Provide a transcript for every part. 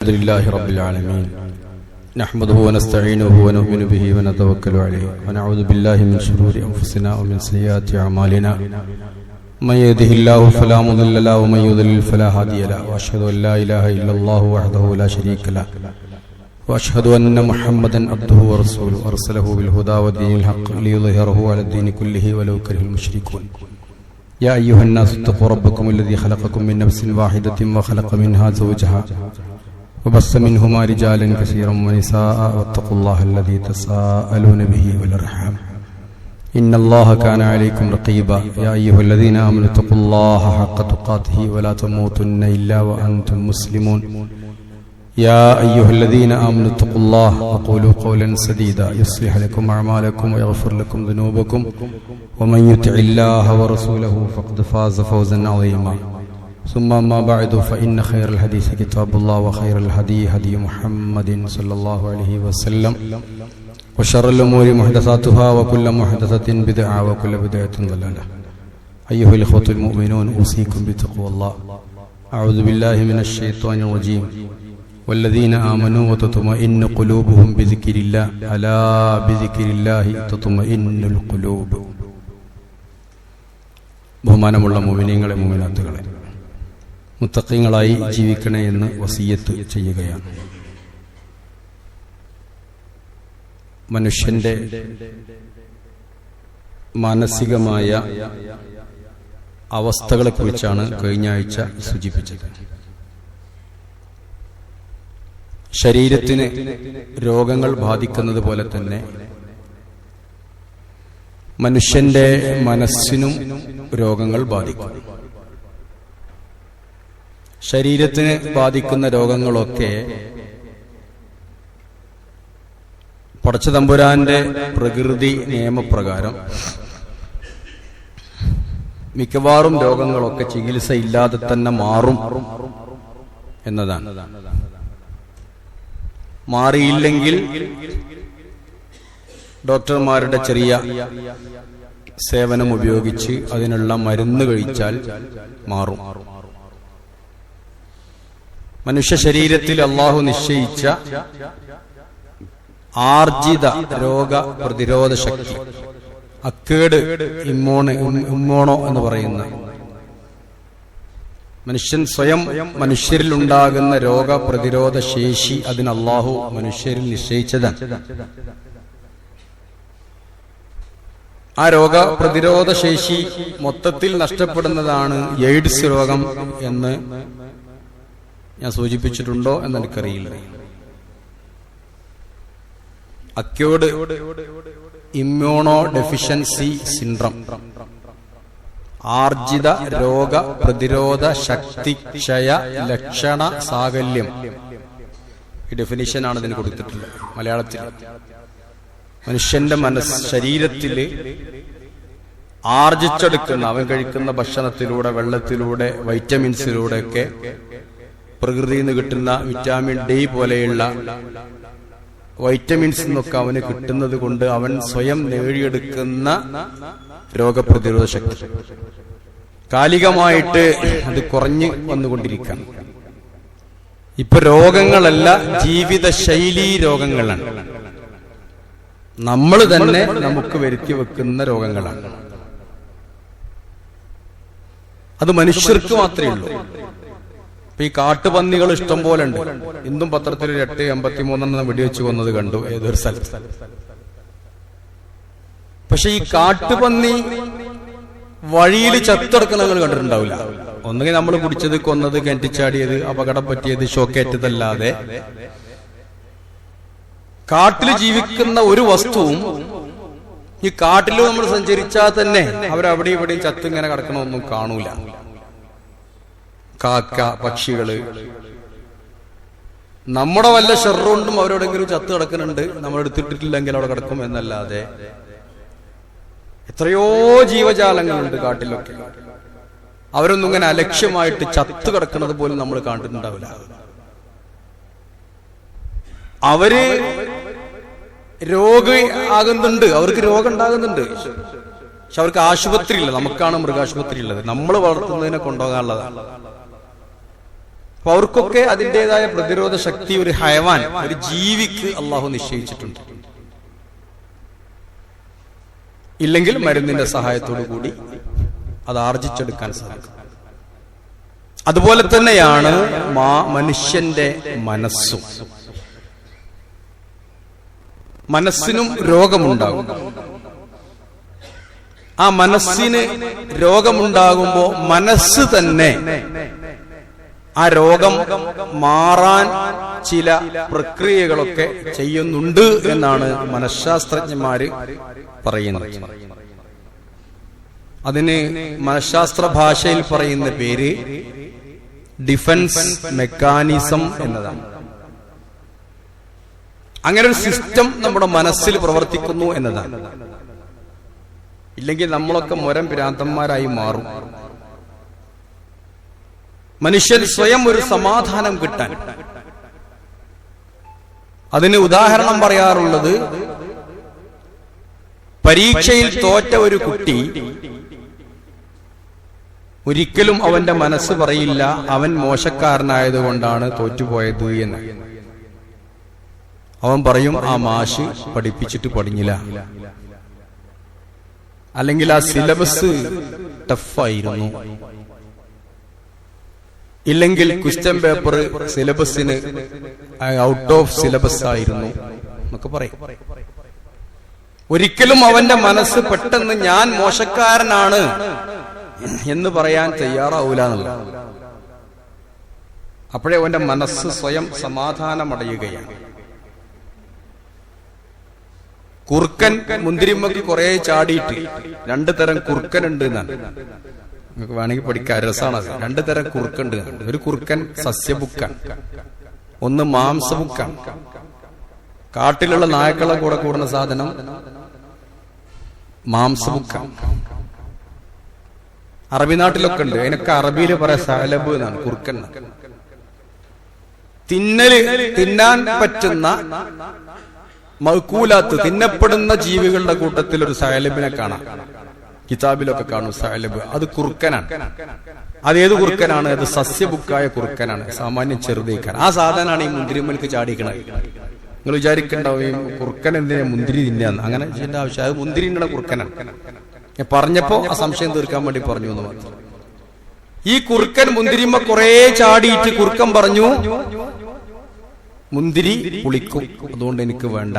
الحمد لله رب العالمين نحمده ونستعينه ونؤمن به ونتوكل عليه ونعوذ بالله من شرور أنفسنا ومن سيئات أعمالنا من يهده الله فلا مضل له ومن يضلل فلا هادي له وأشهد أن لا إله إلا الله وحده لا شريك له وأشهد أن محمدا عبده ورسوله أرسله بالهدى ودين الحق ليظهره على الدين كله ولو كره المشركون يا أيها الناس اتقوا ربكم الذي خلقكم من نفس واحدة وخلق منها زوجها وبث منهما رجالا كثيرا ونساء واتقوا الله الذي تساءلون به والأرحام إن الله كان عليكم رقيبا يا أيها الذين آمنوا اتقوا الله حق تقاته ولا تموتن إلا وأنتم مسلمون يا أيها الذين آمنوا اتقوا الله وقولوا قولا سديدا يصلح لكم أعمالكم ويغفر لكم ذنوبكم ومن يطع الله ورسوله فقد فاز فوزا عظيما ثم ما بعد فإن خير الحديث كتاب الله وخير الهدي هدي محمد صلى الله عليه وسلم وشر الأمور محدثاتها وكل محدثة بدعة وكل بدعة ضلالة أيها الإخوة المؤمنون أوصيكم بتقوى الله أعوذ بالله من الشيطان الرجيم والذين آمنوا وتطمئن قلوبهم بذكر الله ألا بذكر الله تطمئن القلوب ബഹുമാനമുള്ള മുഅ്മിനീങ്ങളെ മുഅ്മിനാത്തുകളെ മുത്തഖീങ്ങളായി ജീവിക്കണേ എന്ന് വസിയത്ത് ചെയ്യുകയാണ്. മനുഷ്യന്റെ മാനസികമായ അവസ്ഥകളെക്കുറിച്ചാണ് കഴിഞ്ഞ ആഴ്ച സൂചിപ്പിച്ചത്. ശരീരത്തിന് രോഗങ്ങൾ ബാധിക്കുന്നത് പോലെ തന്നെ മനുഷ്യന്റെ മനസ്സിനും രോഗങ്ങൾ ബാധിക്കും. ശരീരത്തിന് ബാധിക്കുന്ന രോഗങ്ങളൊക്കെ പടച്ചതമ്പുരാന്റെ പ്രകൃതി നിയമപ്രകാരം മിക്കവാറും രോഗങ്ങളൊക്കെ ചികിത്സയില്ലാതെ തന്നെ മാറും എന്നതാണ്. മാറിയില്ലെങ്കിൽ ഡോക്ടർമാരുടെ ചെറിയ സേവനം ഉപയോഗിച്ച് അതിനുള്ള മരുന്ന് കഴിച്ചാൽ മാറും. മനുഷ്യ ശരീരത്തിൽ അള്ളാഹു നിശ്ചയിച്ച ആർജിത രോഗ പ്രതിരോധ ശക്തി, അക്കേട് ഇമ്മോണോ എന്ന് പറയുന്ന മനുഷ്യൻ സ്വയം മനുഷ്യരിൽ ഉണ്ടാകുന്ന രോഗപ്രതിരോധ ശേഷി അതിന് അള്ളാഹു മനുഷ്യരിൽ നിശ്ചയിച്ചതാണ്. ആ രോഗപ്രതിരോധ ശേഷി മൊത്തത്തിൽ നഷ്ടപ്പെടുന്നതാണ് എയ്ഡ്സ് രോഗം എന്ന് ഞാൻ സൂചിപ്പിച്ചിട്ടുണ്ടോ എന്ന് എനിക്കറിയില്ല. അക്യൂട്ട് ഇമ്മ്യൂണോ ഡെഫിഷ്യൻസി സിൻഡ്രം, ആർജിത രോഗ പ്രതിരോധ ശക്തി ക്ഷയ ലക്ഷണ സാകല്യം, ഈ ഡെഫിനിഷനാണ് ഇതിന് കൊടുത്തിട്ടുള്ളത് മലയാളത്തിൽ. മനുഷ്യന്റെ ശരീരത്തില് ആർജിച്ചെടുക്കുന്ന, അവൻ കഴിക്കുന്ന ഭക്ഷണത്തിലൂടെ, വെള്ളത്തിലൂടെ, വൈറ്റമിൻസിലൂടെ ഒക്കെ പ്രകൃതിയിൽ നിന്ന് കിട്ടുന്ന വിറ്റാമിൻ ഡി പോലെയുള്ള വൈറ്റമിൻസ് എന്നൊക്കെ അവന് കിട്ടുന്നത് കൊണ്ട് അവൻ സ്വയം നേടിയെടുക്കുന്ന രോഗപ്രതിരോധ ശക്തി കാലികമായിട്ട് അത് കുറഞ്ഞു വന്നുകൊണ്ടിരിക്കുകയാണ്. ഇപ്പൊ രോഗങ്ങളല്ല, ജീവിതശൈലീ രോഗങ്ങളാണ്. നമ്മൾ തന്നെ നമുക്ക് വരുത്തി വെക്കുന്ന രോഗങ്ങളാണ്. അത് മനുഷ്യർക്ക് മാത്രമേ ഉള്ളൂ. ഇപ്പൊ ഈ കാട്ടുപന്നികൾ ഇഷ്ടം പോലെ ഉണ്ട്. ഇന്നും പത്രത്തിൽ 883 വെടിവെച്ച് കൊന്നത് കണ്ടു ഏതൊരു സ്ഥലത്ത്. പക്ഷെ ഈ കാട്ടുപന്നി വഴിയിൽ ചത്തെടുക്കണങ്ങൾ കണ്ടിട്ടുണ്ടാവില്ല. ഒന്നുകിൽ നമ്മൾ പിടിച്ചത്, കൊന്നത്, കിണറ്റിച്ചാടിയത്, അപകടം പറ്റിയത്, ഷോക്കേറ്റതല്ലാതെ കാട്ടിൽ ജീവിക്കുന്ന ഒരു വസ്തുവും ഈ കാട്ടിൽ നമ്മൾ സഞ്ചരിച്ചാൽ തന്നെ അവരവിടെ ഇവിടെയും ചത്ത് ഇങ്ങനെ കിടക്കണമൊന്നും കാണൂല. കാക്ക, പക്ഷികള്, നമ്മുടെ വല്ല ഷെറുകൊണ്ടും അവരെവിടെങ്കിലും ചത്ത് കിടക്കുന്നുണ്ട്, നമ്മൾ എടുത്തിട്ടില്ലെങ്കിൽ അവിടെ കിടക്കും എന്നല്ലാതെ എത്രയോ ജീവജാലങ്ങളുണ്ട് കാട്ടിലൊക്കെ. അവരൊന്നും ഇങ്ങനെ അലക്ഷ്യമായിട്ട് ചത്ത് കിടക്കുന്നത് പോലും നമ്മൾ കണ്ടിട്ടുണ്ടാവില്ല. അവര് രോഗി ആകുന്നുണ്ട്, അവർക്ക് രോഗം ഉണ്ടാകുന്നുണ്ട്. പക്ഷെ അവർക്ക് ആശുപത്രി ഇല്ല. നമുക്കാണ് മൃഗാശുപത്രി ഉള്ളത്, നമ്മൾ വളർത്തുന്നതിനെ കൊണ്ടുപോകാനുള്ളതാണ്. അവർക്കൊക്കെ അതിൻ്റെതായ പ്രതിരോധ ശക്തി ഒരു ഹയവാൻ, ഒരു ജീവിക്ക് അള്ളാഹു നിശ്ചയിച്ചിട്ടുണ്ട്. ഇല്ലെങ്കിൽ മരുന്നിന്റെ സഹായത്തോടു കൂടി അത് ആർജിച്ചെടുക്കാൻ സാധിക്കും. അതുപോലെ തന്നെയാണ് മനുഷ്യന്റെ മനസ്സും. മനസ്സിനും രോഗമുണ്ടാകും. ആ മനസ്സിന് രോഗമുണ്ടാകുമ്പോ മനസ്സ് തന്നെ ആ രോഗം മാറാൻ ചില പ്രക്രിയകളൊക്കെ ചെയ്യുന്നുണ്ട് എന്നാണ് മനഃശാസ്ത്രജ്ഞന്മാര് പറയുന്നത്. അതിന് മനഃശാസ്ത്ര ഭാഷയിൽ പറയുന്ന പേര് ഡിഫൻസ് മെക്കാനിസം എന്നതാണ്. അങ്ങനെ ഒരു സിസ്റ്റം നമ്മുടെ മനസ്സിൽ പ്രവർത്തിക്കുന്നു എന്നതാണ്. ഇല്ലെങ്കിൽ നമ്മളൊക്കെ മുരം ഭ്രാന്തന്മാരായി മാറും. മനുഷ്യൻ സ്വയം ഒരു സമാധാനം കിട്ടാൻ, അതിന് ഉദാഹരണം പറയാറുള്ളത്, പരീക്ഷയിൽ തോറ്റ ഒരു കുട്ടി ഒരിക്കലും അവന്റെ മനസ്സ് പറയില്ല അവൻ മോശക്കാരനായതുകൊണ്ടാണ് തോറ്റുപോയത് എന്ന്. അവൻ പറയും ആ മാഷ് പഠിപ്പിച്ചിട്ട് പഠിഞ്ഞില്ല, അല്ലെങ്കിൽ ആ സിലബസ് ടഫായിരുന്നു, ഇല്ലെങ്കിൽ ക്വസ്റ്റ്യൻ പേപ്പർ സിലബസിന് ഔട്ട് ഓഫ് സിലബസ് ആയിരുന്നു എന്നൊക്കെ പറയും. ഒരിക്കലും അവന്റെ മനസ്സ് പെട്ടെന്ന് ഞാൻ മോശക്കാരനാണ് എന്ന് പറയാൻ തയ്യാറാവൂല എന്നുള്ളത്. അപ്പോഴേ അവന്റെ മനസ്സ് സ്വയം സമാധാനമടയുകയാണ്. കുറുക്കൻ മുന്തിരിമ്മക്ക് കുറെ ചാടിയിട്ട്, രണ്ടു തരം കുറുക്കനുണ്ട് എന്നാണ്. നിങ്ങൾക്ക് വേണമെങ്കിൽ പഠിക്കാൻ രസമാണത്. രണ്ടു തരം കുറുക്കുണ്ട്. ഒരു കുറുക്കൻ സസ്യബുക്കാണ്, ഒന്ന് മാംസബുക്കാണ്. കാട്ടിലുള്ള നായക്കളെ കൂടെ കൂടുന്ന സാധനം മാംസബുക്കാണ്. അറബി നാട്ടിലൊക്കെ ഉണ്ട്. അതിനൊക്കെ അറബിയിൽ പറയാം സഅലബ് എന്നാണ്, കുറുക്കൻ. തിന്നാൻ പറ്റുന്ന മഅ്കൂലാത്ത്, തിന്നപ്പെടുന്ന ജീവികളുടെ കൂട്ടത്തിൽ ഒരു സഅലബിനെ കാണാം. കിതാബിലൊക്കെ കാണും സഅലബ്. അത് കുറുക്കനാണ്. അതേത് കുറുക്കനാണ്? അത് സസ്യബുക്കായ കുറുക്കനാണ്, സാമാന്യം ചെറുതേക്കാൻ. ആ സാധനമാണ് ഈ മുന്തിരിമ്മൽക്ക് ചാടിക്കണത്. നിങ്ങൾ വിചാരിക്കണ്ടാവും ഈ കുറുക്കൻ എന്തിനാ മുന്തിരി തിന്നാന്ന്. അങ്ങനെ ചെയ്യേണ്ട ആവശ്യം, അത് മുന്തിരിന്റെ കുറുക്കനാണ്. ഞാൻ പറഞ്ഞപ്പോ ആ സംശയം തീർക്കാൻ വേണ്ടി പറഞ്ഞു എന്ന് മാത്രം. ഈ കുറുക്കൻ മുന്തിരിമ്മ കുറെ ചാടിയിട്ട് കുറുക്കൻ പറഞ്ഞു, മുന്തിരി പുളിക്കും, അതുകൊണ്ട് എനിക്ക് വേണ്ട.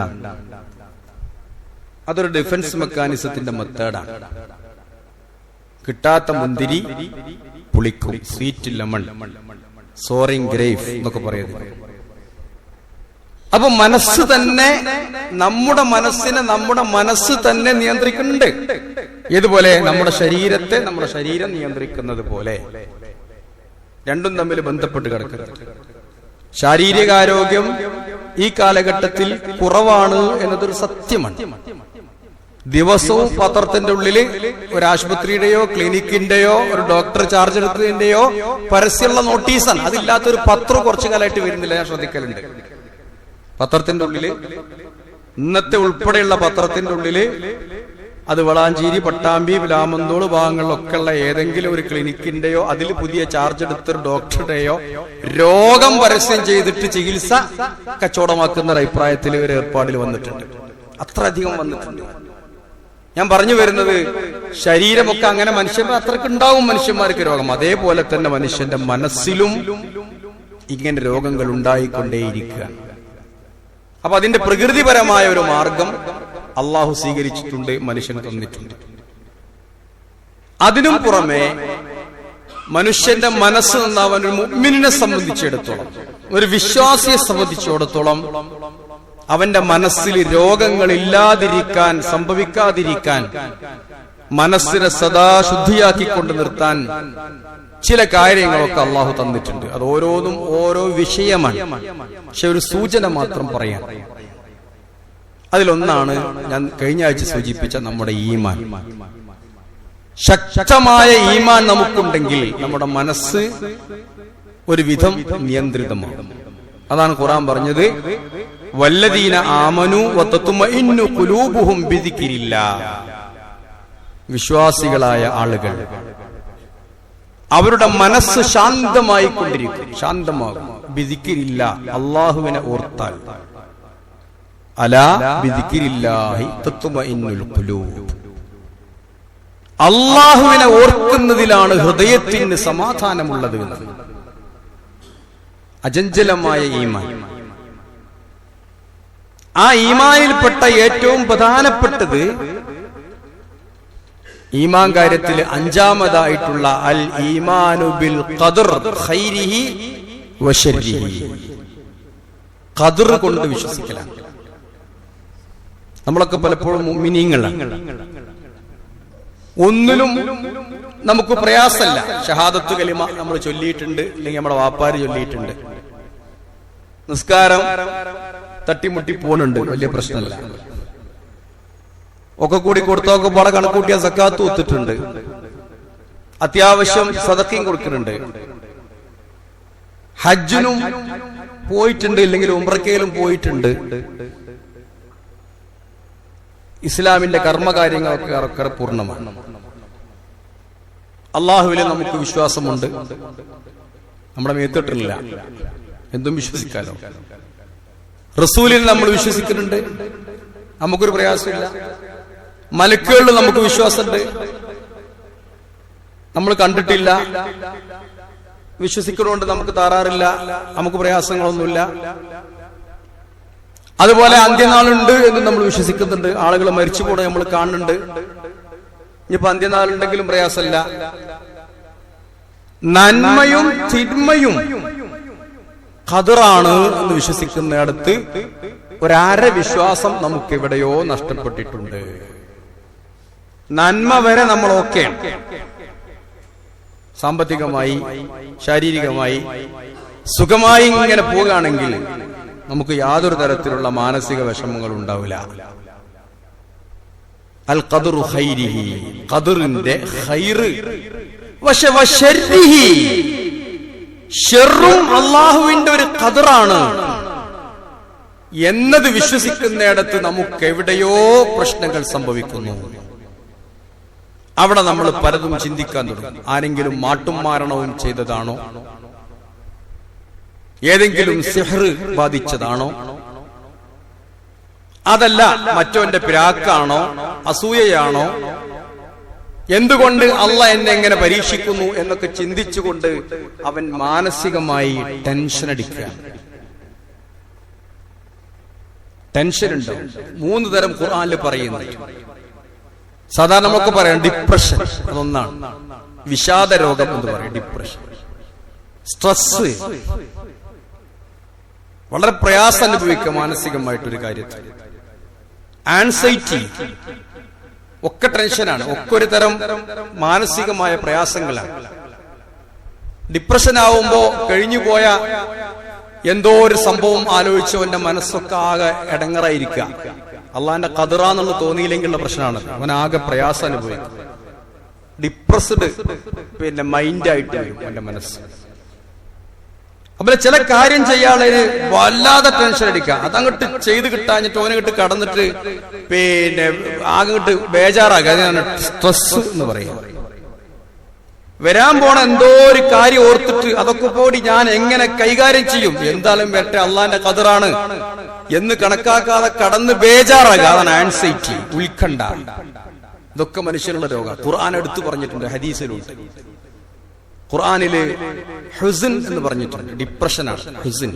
അതൊരു ഡിഫൻസ് മെക്കാനിസത്തിന്റെ മെത്തേഡാണ്. കിട്ടാത്ത മുന്തിരി പുളിക്കും, സ്വീറ്റ് ലെമൺ, സോറിങ് ഗ്രേപ്പ് എന്നൊക്കെ പറയുന്നത്. അപ്പൊ മനസ്സ് തന്നെ, നമ്മുടെ മനസ്സിനെ നമ്മുടെ മനസ്സ് തന്നെ നിയന്ത്രിക്കുന്നുണ്ട്. ഏതുപോലെ? നമ്മുടെ ശരീരത്തെ നമ്മുടെ ശരീരം നിയന്ത്രിക്കുന്നത് പോലെ. രണ്ടും തമ്മിൽ ബന്ധപ്പെട്ട് കിടക്കുന്നത്. ശാരീരികാരോഗ്യം ഈ കാലഘട്ടത്തിൽ കുറവാണ് എന്നതൊരു സത്യമാണ്. ദിവസവും പത്രത്തിന്റെ ഉള്ളില് ഒരു ആശുപത്രിയുടെയോ ക്ലിനിക്കിന്റെയോ ഒരു ഡോക്ടർ ചാർജ് എടുത്തതിന്റെയോ പരസ്യമുള്ള നോട്ടീസാണ്. അതില്ലാത്തൊരു പത്രം കുറച്ചു കാലമായിട്ട് വരുന്നില്ല, ഞാൻ ശ്രദ്ധിക്കലുണ്ട്. പത്രത്തിന്റെ ഉള്ളില്, ഇന്നത്തെ ഉൾപ്പെടെയുള്ള പത്രത്തിന്റെ ഉള്ളില്, അത് വളാഞ്ചേരി, പട്ടാമ്പി, വിലാമന്തോട് ഭാഗങ്ങളിലൊക്കെ ഉള്ള ഏതെങ്കിലും ഒരു ക്ലിനിക്കിന്റെയോ അതിൽ പുതിയ ചാർജ് എടുത്തൊരു ഡോക്ടറുടെയോ രോഗം പരസ്യം ചെയ്തിട്ട് ചികിത്സ കച്ചവടമാക്കുന്ന ഒരു അഭിപ്രായത്തിൽ ഒരു ഏർപ്പാടിൽ വന്നിട്ടുണ്ട്. അത്രയധികം വന്നിട്ടുണ്ട്. ഞാൻ പറഞ്ഞു വരുന്നത്, ശരീരമൊക്കെ അങ്ങനെ മനുഷ്യന്മാർ അത്രക്ക് ഉണ്ടാവും, മനുഷ്യന്മാർക്ക് രോഗം. അതേപോലെ തന്നെ മനുഷ്യന്റെ മനസ്സിലും ഇങ്ങനെ രോഗങ്ങൾ ഉണ്ടായിക്കൊണ്ടേയിരിക്കുക. അപ്പൊ അതിന്റെ പ്രകൃതിപരമായ ഒരു മാർഗം അള്ളാഹു സ്വീകരിച്ചിട്ടുണ്ട്, മനുഷ്യന് തന്നിട്ടുണ്ട്. അതിനും പുറമെ മനുഷ്യന്റെ മനസ്സ് നന്നാവാൻ ഒരു മുഅ്മിനിനെ സംബന്ധിച്ചിടത്തോളം, ഒരു വിശ്വാസിയെ സംബന്ധിച്ചിടത്തോളം, അവന്റെ മനസ്സിൽ രോഗങ്ങൾ ഇല്ലാതിരിക്കാൻ, സംഭവിക്കാതിരിക്കാൻ, മനസ്സിനെ സദാ ശുദ്ധിയാക്കിക്കൊണ്ട് നിർത്താൻ ചില കാര്യങ്ങളൊക്കെ അള്ളാഹു തന്നിട്ടുണ്ട്. അത് ഓരോന്നും ഓരോ വിഷയമാണ്. പക്ഷെ ഒരു സൂചന മാത്രം പറയാം. അതിലൊന്നാണ് ഞാൻ കഴിഞ്ഞ ആഴ്ച സൂചിപ്പിച്ച നമ്മുടെ ഈമാൻ. ശക്തമായ ഈമാൻ നമുക്കുണ്ടെങ്കിൽ നമ്മുടെ മനസ്സ് ഒരു വിധം നിയന്ത്രിതമാണ്. അതാണ് ഖുർആൻ പറഞ്ഞത്, വല്ലദീന ആമനു വതത്മഇന്നു ഖുലൂബുഹും ബിദിക്രില്ലാഹ്. വിശ്വാസികളായ ആളുകൾ അവരുടെ മനസ്സ് ശാന്തമായി കൊണ്ടിരിക്കും, ശാന്തമാകും. ബിദിക്രില്ല, അള്ളാഹുവിനെ ഓർത്താൽ. അലാ ബിദിക്രില്ലാഹി തത്മഇന്നുൽ ഖുലൂബ്. അള്ളാഹുവിനെ ഓർക്കുന്നതിലാണ് ഹൃദയത്തിന് സമാധാനമുള്ളത്. അചഞ്ചലമായ ഈമാൻ. ആ ഈമാനിൽപ്പെട്ട ഏറ്റവും പ്രധാനപ്പെട്ടത് ഈമാൻ കാര്യത്തിൽ അഞ്ചാമതായിട്ടുള്ള അൽ ഈമാനു ബിൽ ഖദർ ഖൈരിഹി വശർരിഹി. ഖദർ കൊണ്ട് വിശ്വസിക്കലാണ്. നമ്മളൊക്കെ പലപ്പോഴും മുഅ്മിനീങ്ങളാണ്. ഒന്നിലും നമുക്ക് പ്രയാസമല്ല. ഷഹാദത്ത് കലിമ നമ്മൾ ചൊല്ലിയിട്ടുണ്ട്, അല്ലെങ്കിൽ നമ്മുടെ വാപ്പാര് ചൊല്ലിയിട്ടുണ്ട്. നിസ്കാരം തട്ടിമുട്ടി പോകുന്നുണ്ട്, വലിയ പ്രശ്നമല്ല. ഒക്കെ കൂടി കൊടുത്തൊക്കെ പാടെ കണക്കൂട്ടിയ സക്കാത്ത് ഒത്തിട്ടുണ്ട്. അത്യാവശ്യം സദഖയും കൊടുക്കുന്നുണ്ട്. ഹജ്ജിനും പോയിട്ടുണ്ട്, ഇല്ലെങ്കിൽ ഉംറക്കയിലും പോയിട്ടുണ്ട്. ഇസ്ലാമിന്റെ കർമ്മകാര്യങ്ങളൊക്കെ പൂർണ്ണമാണ്. അള്ളാഹുവിലെ നമുക്ക് വിശ്വാസമുണ്ട്. നമ്മുടെ മേത്തിട്ടില്ല, എന്തും വിശ്വസിക്കാലോ. റസൂലിൽ നമ്മൾ വിശ്വസിക്കുന്നുണ്ട്, നമുക്കൊരു പ്രയാസമില്ല. മലക്കുകളിൽ നമുക്ക് വിശ്വാസമുണ്ട്, നമ്മൾ കണ്ടിട്ടില്ല. വിശ്വസിക്കുന്നതുകൊണ്ട് നമുക്ക് താറാറില്ല, നമുക്ക് പ്രയാസങ്ങളൊന്നുമില്ല. അതുപോലെ അന്ത്യനാളുണ്ട് എന്ന് നമ്മൾ വിശ്വസിക്കുന്നുണ്ട്. ആളുകൾ മരിച്ചു പോണ നമ്മൾ കാണുന്നുണ്ട്. ഇനിയിപ്പോ അന്ത്യനാളുണ്ടെങ്കിലും പ്രയാസമല്ല. നന്മയും തിന്മയും ഖദറാണ് എന്ന് വിശ്വസിക്കുന്നിടത്ത് ഒരര വിശ്വാസം നമുക്ക് എവിടെയോ നഷ്ടപ്പെട്ടിട്ടുണ്ട്. നന്മ വരെ നമ്മൾ ഓക്കെയാണ്, സാമ്പത്തികമായി ശാരീരികമായി സുഖമായി ഇങ്ങനെ പോവുകയാണെങ്കിൽ നമുക്ക് യാതൊരു തരത്തിലുള്ള മാനസിക വിഷമങ്ങൾ ഉണ്ടാവില്ല. അൽ ഖദറു ഖൈരിഹി, ഖദറിന്റെ ഖൈറ്. വശർരിഹി, ഷർറും അല്ലാഹുവിന്റെ ഒരു ഖദറാണ് എന്നത് വിശ്വസിക്കുന്നിടത്ത് നമുക്ക് എവിടെയോ പ്രശ്നങ്ങൾ സംഭവിക്കുന്നു. അവിടെ നമ്മൾ പലതും ചിന്തിക്കാൻ തുടങ്ങും. ആരെങ്കിലും മാട്ടും മാരണവും ചെയ്തതാണോ? ഏതെങ്കിലും സിഹ്ർ ബാധിച്ചതാണോ? അതല്ല മറ്റോന്റെ പിരാക്കാണോ? അസൂയയാണോ? എന്തുകൊണ്ട് അള്ളാഹ് എന്നെ എങ്ങനെ പരീക്ഷിക്കുന്നു എന്നൊക്കെ ചിന്തിച്ചുകൊണ്ട് അവൻ മാനസികമായി ടെൻഷൻ അടിക്കുക. ടെൻഷൻ ഉണ്ട്. 3 തരം ഖുർആനിൽ പറയുന്നു. സാധാരണ നമുക്ക് പറയാം ഡിപ്രഷൻ, അതൊന്നാണ്. വിഷാദ രോഗം എന്ന് പറയും ഡിപ്രഷൻ. സ്ട്രെസ്, വളരെ പ്രയാസം അനുഭവിക്കുക മാനസികമായിട്ടൊരു കാര്യത്തിൽ. ആൻസൈറ്റി, ഒക്കെ ടെൻഷനാണ്, ഒക്കെ ഒരു തരം മാനസികമായ പ്രയാസങ്ങളാണ്. ഡിപ്രഷൻ ആവുമ്പോ കഴിഞ്ഞുപോയ എന്തോ ഒരു സംഭവം ആലോചിച്ചവന്റെ മനസ്സൊക്കെ ആകെ ഇടങ്ങറായിരിക്കുക. അള്ളാന്റെ ഖദറാന്നുള്ള തോന്നിയില്ലെങ്കിലുള്ള പ്രശ്നമാണ്. അവനാകെ പ്രയാസം അനുഭവിക്കും. ഡിപ്രസ്ഡ് മൈൻഡായിട്ട് വരും അവന്റെ മനസ്സ്. അപ്പൊ ചില കാര്യം ചെയ്യാനുള്ളതിന് വല്ലാതെ ടെൻഷൻ അടിക്കുക. അതങ്ങോട്ട് ചെയ്ത് കിട്ടാഞ്ഞിട്ട് ഓനങ്ങോട്ട് കടന്നിട്ട് ആകെ ബേജാറാക്കുക. അതിനാണ് സ്ട്രെസ് എന്ന് പറയുക. വരാൻ പോണ എന്തോ ഒരു കാര്യം ഓർത്തിട്ട് അതൊക്കെ പോടി ഞാൻ എങ്ങനെ കൈകാര്യം ചെയ്യും, എന്തായാലും വരട്ടെ അള്ളാന്റെ ഖദറാണ് എന്ന് കണക്കാക്കാതെ കടന്ന് ബേജാറാകുക. അതാണ് ആൻസൈറ്റി, ഉത്കണ്ഠ. ഇതൊക്കെ മനുഷ്യനുള്ള രോഗം. ഖുർആൻ എടുത്തു പറഞ്ഞിട്ടുണ്ട്, ഹദീസിലുണ്ട്. ഖുർആനില് ഹുസ്ൻ എന്ന് പറഞ്ഞിട്ടുണ്ട്. ഡിപ്രഷനാണ് ഹുസ്ൻ.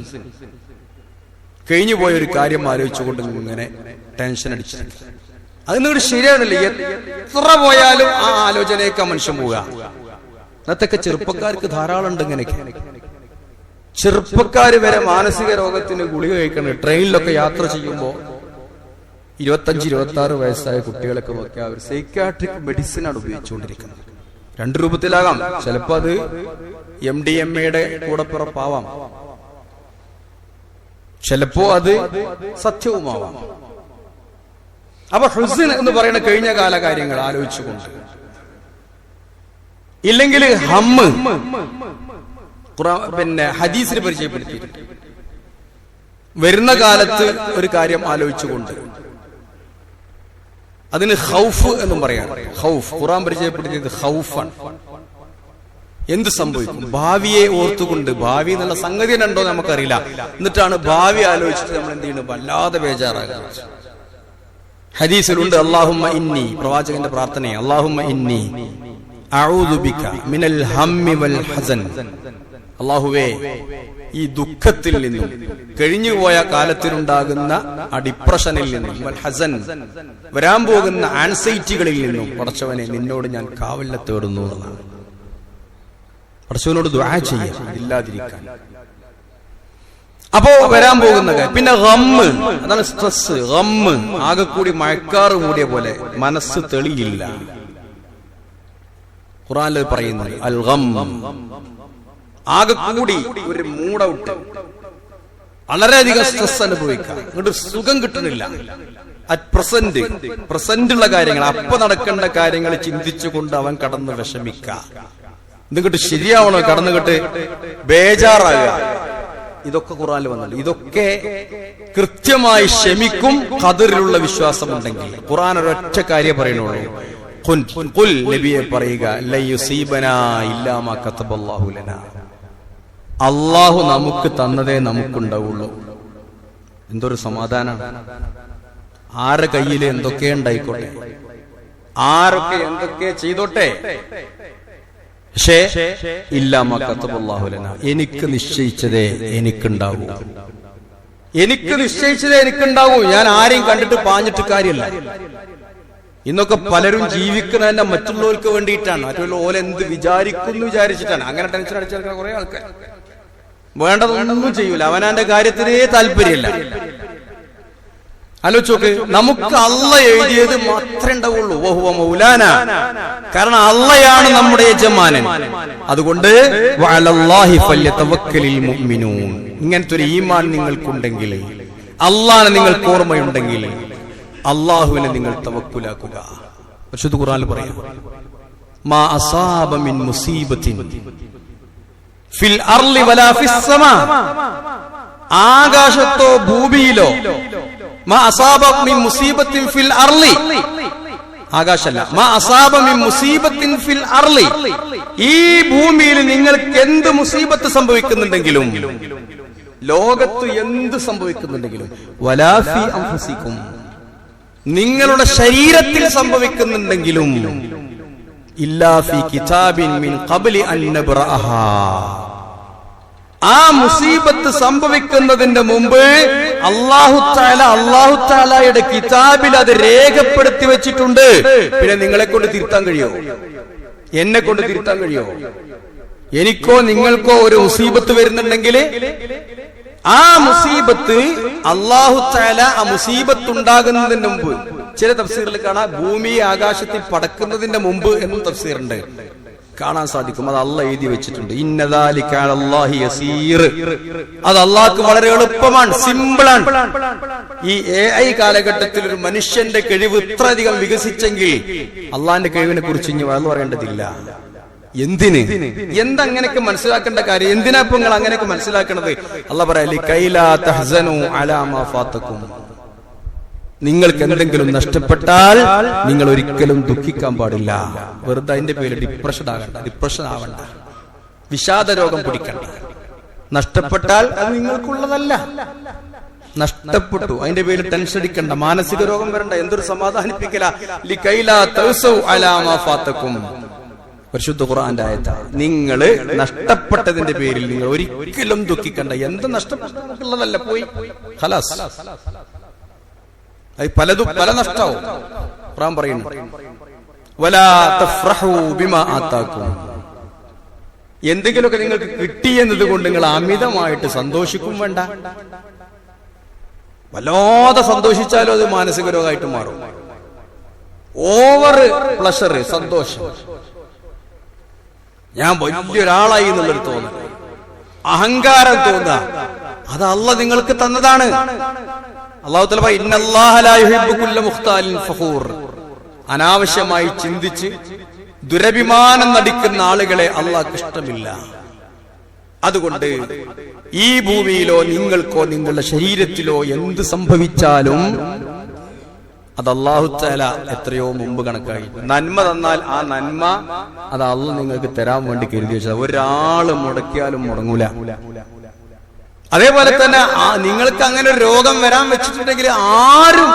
കഴിഞ്ഞു പോയ ഒരു കാര്യം ആലോചിച്ചുകൊണ്ട് ഇങ്ങനെ ടെൻഷൻ അടിച്ചിട്ടുണ്ട്. അത് നിങ്ങളുടെ ശരിയാണല്ലേ? എത്ര പോയാലും ആ ആലോചനയൊക്കെ മനുഷ്യൻ പോവുക. അന്നത്തൊക്കെ ചെറുപ്പക്കാർക്ക് ധാരാളം ഉണ്ട് ഇങ്ങനെയൊക്കെ. ചെറുപ്പക്കാര് വരെ മാനസിക രോഗത്തിന് ഗുളിക കഴിക്കണം. ട്രെയിനിലൊക്കെ യാത്ര ചെയ്യുമ്പോ 25-26 വയസ്സായ കുട്ടികളൊക്കെ നോക്കി അവർ സൈക്യാട്രിക് മെഡിസിനാണ് ഉപയോഗിച്ചുകൊണ്ടിരിക്കുന്നത്. 2 രൂപത്തിലാകാം. ചിലപ്പോ അത് MDMA കൂടെ പിറപ്പാവാം, ചിലപ്പോ അത് സത്യവുമാവാം. അപ്പൊ ഹുസ്ൻ എന്ന് പറയുന്ന കഴിഞ്ഞ കാല കാര്യങ്ങൾ ആലോചിച്ചുകൊണ്ട്, ഇല്ലെങ്കിൽ ഹമ്മ്, ഹദീസിന് പരിചയപ്പെടുത്തിയിട്ടുണ്ട്. വരുന്ന കാലത്ത് ഒരു കാര്യം ആലോചിച്ചുകൊണ്ട്, അതിന് ഖൗഫ് എന്നും പറയാം. ഖൗഫ് ഖുർആൻ പരിചയപ്പെടുത്തിയത് ഖൗഫാണ്. എന്ത് സംഭവിക്കും? ഭാവിയെ ഓർത്തുകൊണ്ട്, ഭാവി എന്നുള്ള സംഗതി ഉണ്ടോ നമുക്കറിയില്ല, എന്നിട്ടാണ് ഭാവി ആലോചിച്ചിട്ട് നമ്മൾ എന്ത് ചെയ്യുന്നത്? വല്ലാതെ ബേജാറാകുക. ഹദീസിലുണ്ട് അല്ലാഹുമ്മ ഇന്നി, പ്രവാചകന്റെ പ്രാർത്ഥനയെ, അല്ലാഹുമ്മ ഇന്നി അഊദു ബിക മിനൽ ഹമ്മി വൽ ഹസൻ. അല്ലാഹുവേ, ഈ ദുഃഖത്തിൽ നിന്നും, കഴിഞ്ഞുപോയ കാലത്തിലുണ്ടാകുന്ന ആ ഡിപ്രഷനിൽ നിന്നും, വൽ ഹസൻ വരാൻ പോകുന്ന ആൻസൈറ്റികളിൽ നിന്നും പടച്ചവനെ നിന്നോട് ഞാൻ കാവലിനെ തേടുന്നു എന്നാണ്. പടച്ചവനോട് ദുആ ചെയ്യാം ഇല്ലാതിരിക്കാൻ. അപ്പോ വരാൻ പോകുന്ന കാര്യം. പിന്നെ ഗമ്മ്, അതാണ് സ്ട്രെസ്. ഗമ്മ്, ആകെ കൂടി മഴക്കാറ് മൂടിയ പോലെ മനസ്സ് തെളിയില്ല. ഖുർആനിൽ പറയുന്നത് അൽ ഗം, ആകെ കൂടി ഒരു മൂഡൌട്ട്, വളരെയധികം സ്ട്രെസ് അനുഭവിക്കാം, അങ്ങോട്ട് സുഖം കിട്ടുന്നില്ല. അറ്റ് പ്രസന്റുള്ള കാര്യങ്ങൾ, അപ്പൊ നടക്കേണ്ട കാര്യങ്ങൾ ചിന്തിച്ചുകൊണ്ട് അവൻ കടന്ന് വിഷമിക്കുക. ഇതിങ്ങോട്ട് ശരിയാവണോ, കടന്നുകിട്ട് ബേജാറാകുക. ഇതൊക്കെ ഖുർആനിൽ വന്നിട്ടുണ്ട്. ഇതൊക്കെ കൃത്യമായി ക്ഷമിക്കും ഖദറിലുള്ള വിശ്വാസമുണ്ടെങ്കിൽ. ഖുർആൻ ഒരൊറ്റ കാര്യം പറയുന്നുള്ളൂ, ഖുൽ നബിയെ പറയുക, ലൻ യുസീബനാ ഇല്ലാ മാ കതബല്ലാഹു ലനാ. അല്ലാഹു നമുക്ക് തന്നതേ നമുക്കുണ്ടാവുള്ളൂ. എന്തൊരു സമാധാനമാണ്. ആരുടെ കയ്യിൽ എന്തൊക്കെ ഉണ്ടായിക്കോട്ടെ, ആരൊക്കെ എന്തൊക്കെ ചെയ്തോട്ടെ, പക്ഷേ ഇല്ലാ മാ കതബല്ലാഹു ലനാ, എനിക്ക് നിശ്ചയിച്ചതേ എനിക്കുണ്ടാവൂ. എനിക്ക് നിശ്ചയിച്ചതേ എനിക്കുണ്ടാവൂ. ഞാൻ ആരെയും കണ്ടിട്ട് പാഞ്ഞിട്ട് കാര്യമില്ല. ഇന്നൊക്കെ പലരും ജീവിക്കുന്നതന്നെ മറ്റുള്ളവർക്ക് വേണ്ടിയിട്ടാണ്. മറ്റുള്ള ഓല എന്ത് വിചാരിക്കുന്നു വിചാരിച്ചിട്ടാണ്. അങ്ങനെ ടെൻഷൻ അടിച്ചെടുക്കുന്ന കുറെ ആൾക്കാർ വേണ്ടതൊന്നും ചെയ്യൂല, അവനാന്റെ കാര്യത്തിനേ താല്പര്യമില്ല. ആലോചിച്ചോക്ക്, നമുക്ക് അള്ള എഴുതിയത് മാത്രമേ ഉണ്ടാവുള്ളൂ. വഹുവ മൗലാന, കാരണം അള്ളയാണ് നമ്മുടെ യജമാനൻ. അതുകൊണ്ട് വഅലല്ലാഹി ഫല്യതവക്കലിൽ മുഅ്മിനൂൻ. ഇങ്ങനത്തെ ഒരു ഈമാൻ നിങ്ങൾക്കുണ്ടെങ്കിൽ, അള്ളാഹനെ നിങ്ങൾക്ക് ഓർമ്മയുണ്ടെങ്കിൽ, അള്ളാഹുവിനെ നിങ്ങൾ തവക്കുലാക്കുക. പരിശുദ്ധ ഖുർആനിൽ പറയാം, മാ അസാബ മിൻ മുസീബത്തിൻ ഫിൽ അർളി വലാ ഫിസ് സമാ, ആകാശത്തോ ഭൂമിയിലോ, മാ അസാബ മിൻ മുസീബത്തിൻ ഫിൽ അർളി, ആകാശല്ല, മാ അസാബ മിൻ മുസീബത്തിൻ ഫിൽ അർളി, ഈ ഭൂമിയിൽ നിങ്ങൾക്ക് എന്ത് മുസീബത്ത് സംഭവിക്കുന്നുണ്ടെങ്കിലും, ലോകത്ത് എന്ത് സംഭവിക്കുന്നുണ്ടെങ്കിലും, വലാ ഫീ അൻഫുസികും, നിങ്ങളുടെ ശരീരത്തിൽ സംഭവിക്കുന്നുണ്ടെങ്കിലും, ഇല്ലാ ഫീ കിതാബിൻ മിൻ ഖബ്ലി അൻ നബ്റഅഹാ, ആ മുസീബത്ത് സംഭവിക്കുന്നതിന്റെ മുമ്പ് അല്ലാഹു തആലയുടെ കിതാബിൽ അത് രേഖപ്പെടുത്തി വെച്ചിട്ടുണ്ട്. പിന്നെ നിങ്ങളെ കൊണ്ട് തിരുത്താൻ കഴിയോ? എന്നെ കൊണ്ട് തിരുത്താൻ കഴിയോ? എനിക്കോ നിങ്ങൾക്കോ ഒരു മുസീബത്ത് വരുന്നുണ്ടെങ്കിൽ ആ മുസീബത്ത് അല്ലാഹു തആല ആ മുസീബത്ത് ഉണ്ടാകുന്നതിന് മുമ്പ്, ചില തഫ്സീറിൽ കാണാം ഭൂമിയെ ആകാശത്തിൽ പടക്കുന്നതിന്റെ മുമ്പ് എന്നും തഫ്സീറുണ്ട്, കാണാൻ സാധിക്കും. അത് അള്ളാഹ് എഴുതി വെച്ചിട്ടുണ്ട്. ഇന്നദാലിക അലല്ലാഹി യസീർ, അത് അള്ളാഹ്ക്ക് വളരെ എളുപ്പമാണ്, സിമ്പിളാണ്. ഈ AI കാലഘട്ടത്തിൽ ഒരു മനുഷ്യന്റെ കഴിവ് ഇത്രയധികം വികസിച്ചെങ്കിൽ അള്ളാഹിന്റെ കഴിവിനെ കുറിച്ച് ഇനി വളർന്നു പറയേണ്ടതില്ല. എന്തിന്, എന്തങ്ങനെയൊക്കെ മനസ്സിലാക്കേണ്ട കാര്യം, എന്തിനാ ഇപ്പൊ നിങ്ങൾ അങ്ങനെയൊക്കെ മനസ്സിലാക്കണത്? അള്ളാഹ് പറയാ, ലികൈലാ തഹ്സനു അലാ മാ ഫാതകും, നിങ്ങൾക്ക് എന്തെങ്കിലും നഷ്ടപ്പെട്ടാൽ നിങ്ങൾ ഒരിക്കലും ദുഃഖിക്കാൻ പാടില്ല. വെറുതെ അതിന്റെ പേര് ഡിപ്രഷൻ ആവണ്ട, വിഷാദ രോഗം പിടിക്കണ്ട. നഷ്ടപ്പെട്ടാൽ അത് നിങ്ങൾക്കുള്ളതല്ല, നഷ്ടപ്പെട്ടു, അതിന്റെ പേരിൽ ടെൻഷൻ അടിക്കണ്ട, മാനസിക രോഗം വരണ്ട. എന്തൊരു സമാധാനിപ്പിക്കല. ലികൈലാ തഹ്സൗ അലാ മാ ഫാതകും, പരിശുദ്ധ ഖുർആന്റെ ആയത്താ. നിങ്ങൾ നഷ്ടപ്പെട്ടതിന്റെ പേരിൽ നിങ്ങൾ ഒരിക്കലും ദുഃഖിക്കണ്ട. എന്ത് നഷ്ടപ്പെട്ടതല്ല, പോയി ഖലാസ്. പല നഷ്ടാവും. ഖുർആൻ പറയുന്നു, വലാ തഫ്റഹു ബിമാ ആതാകും, എന്തെങ്കിലുമൊക്കെ നിങ്ങൾക്ക് കിട്ടിയെന്നത് കൊണ്ട് നിങ്ങൾ അമിതമായിട്ട് സന്തോഷിക്കും വേണ്ട. വല്ലാതെ സന്തോഷിച്ചാലും അത് മാനസിക രോഗമായിട്ട് മാറും. ഓവർ പ്ലഷർ, സന്തോഷം, ഞാൻ വലിയൊരാളായി എന്നുള്ളൊരു തോന്നൽ, അഹങ്കാരം തോന്നുക, അത് അള്ളാഹ് നിങ്ങൾക്ക് തന്നതാണ്. അല്ലാഹു തആല പറയും, ഇന്നല്ലാഹ ലാ യുഹിബ്ബു കുല്ല മുഖ്താലിൻ ഫഖൂർ, അനാവശ്യമായി ചിന്തിച്ച് ദുരഭിമാനം നടിക്കുന്ന ആളുകളെ അള്ളാഹ്ക്ക് ഇഷ്ടമില്ല. അതുകൊണ്ട് ഈ ഭൂമിയിലോ നിങ്ങൾക്കോ നിങ്ങളുടെ ശരീരത്തിലോ എന്ത് സംഭവിച്ചാലും അത് അല്ലാഹു തആല എത്രയോ മുമ്പ് കണക്കാക്കി. നന്മ തന്നാൽ ആ നന്മ അത് അള്ളാഹ് നിങ്ങൾക്ക് തരാൻ വേണ്ടി കരുതി വെച്ചത്. ഒരാള് മുടക്കിയാലും മുടങ്ങൂല. അതേപോലെ തന്നെ നിങ്ങൾക്ക് അങ്ങനെ ഒരു രോഗം വരാൻ വെച്ചിട്ടുണ്ടെങ്കിൽ ആരും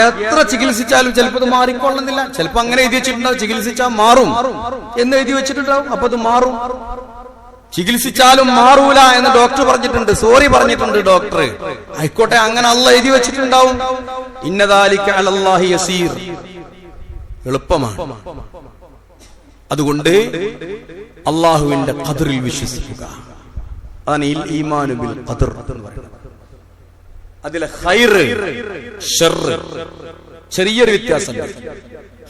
എത്ര ചികിത്സിച്ചാലും ചിലപ്പോൾ അത് മാറിക്കൊള്ളുന്നില്ല. ചിലപ്പോ അങ്ങനെ എഴുതി വെച്ചിട്ടുണ്ടാവും, ചികിത്സിച്ചാൽ മാറും എന്ന് എഴുതി വെച്ചിട്ടുണ്ടാവും, അപ്പൊ അത് മാറും. ചികിത്സിച്ചാലും മാറൂല എന്ന് ഡോക്ടർ പറഞ്ഞിട്ടുണ്ട്, സോറി പറഞ്ഞിട്ടുണ്ട് ഡോക്ടർ. ആയിക്കോട്ടെ, അങ്ങനെ അള്ളാഹ് എഴുതി വെച്ചിട്ടുണ്ടാവും. ഇന്നദാലിക അലല്ലാഹി യസീർ, എളുപ്പമാണ്. അതുകൊണ്ട് അള്ളാഹുവിന്റെ ഖദറിൽ വിശ്വസിക്കുക. അതാണ് ഈമാനു ബിൽ ഖദർ എന്ന് പറയുന്നത്. അതിലെ ഖൈറ് ശർറ് ചെറിയൊരു വ്യത്യാസമുണ്ട്.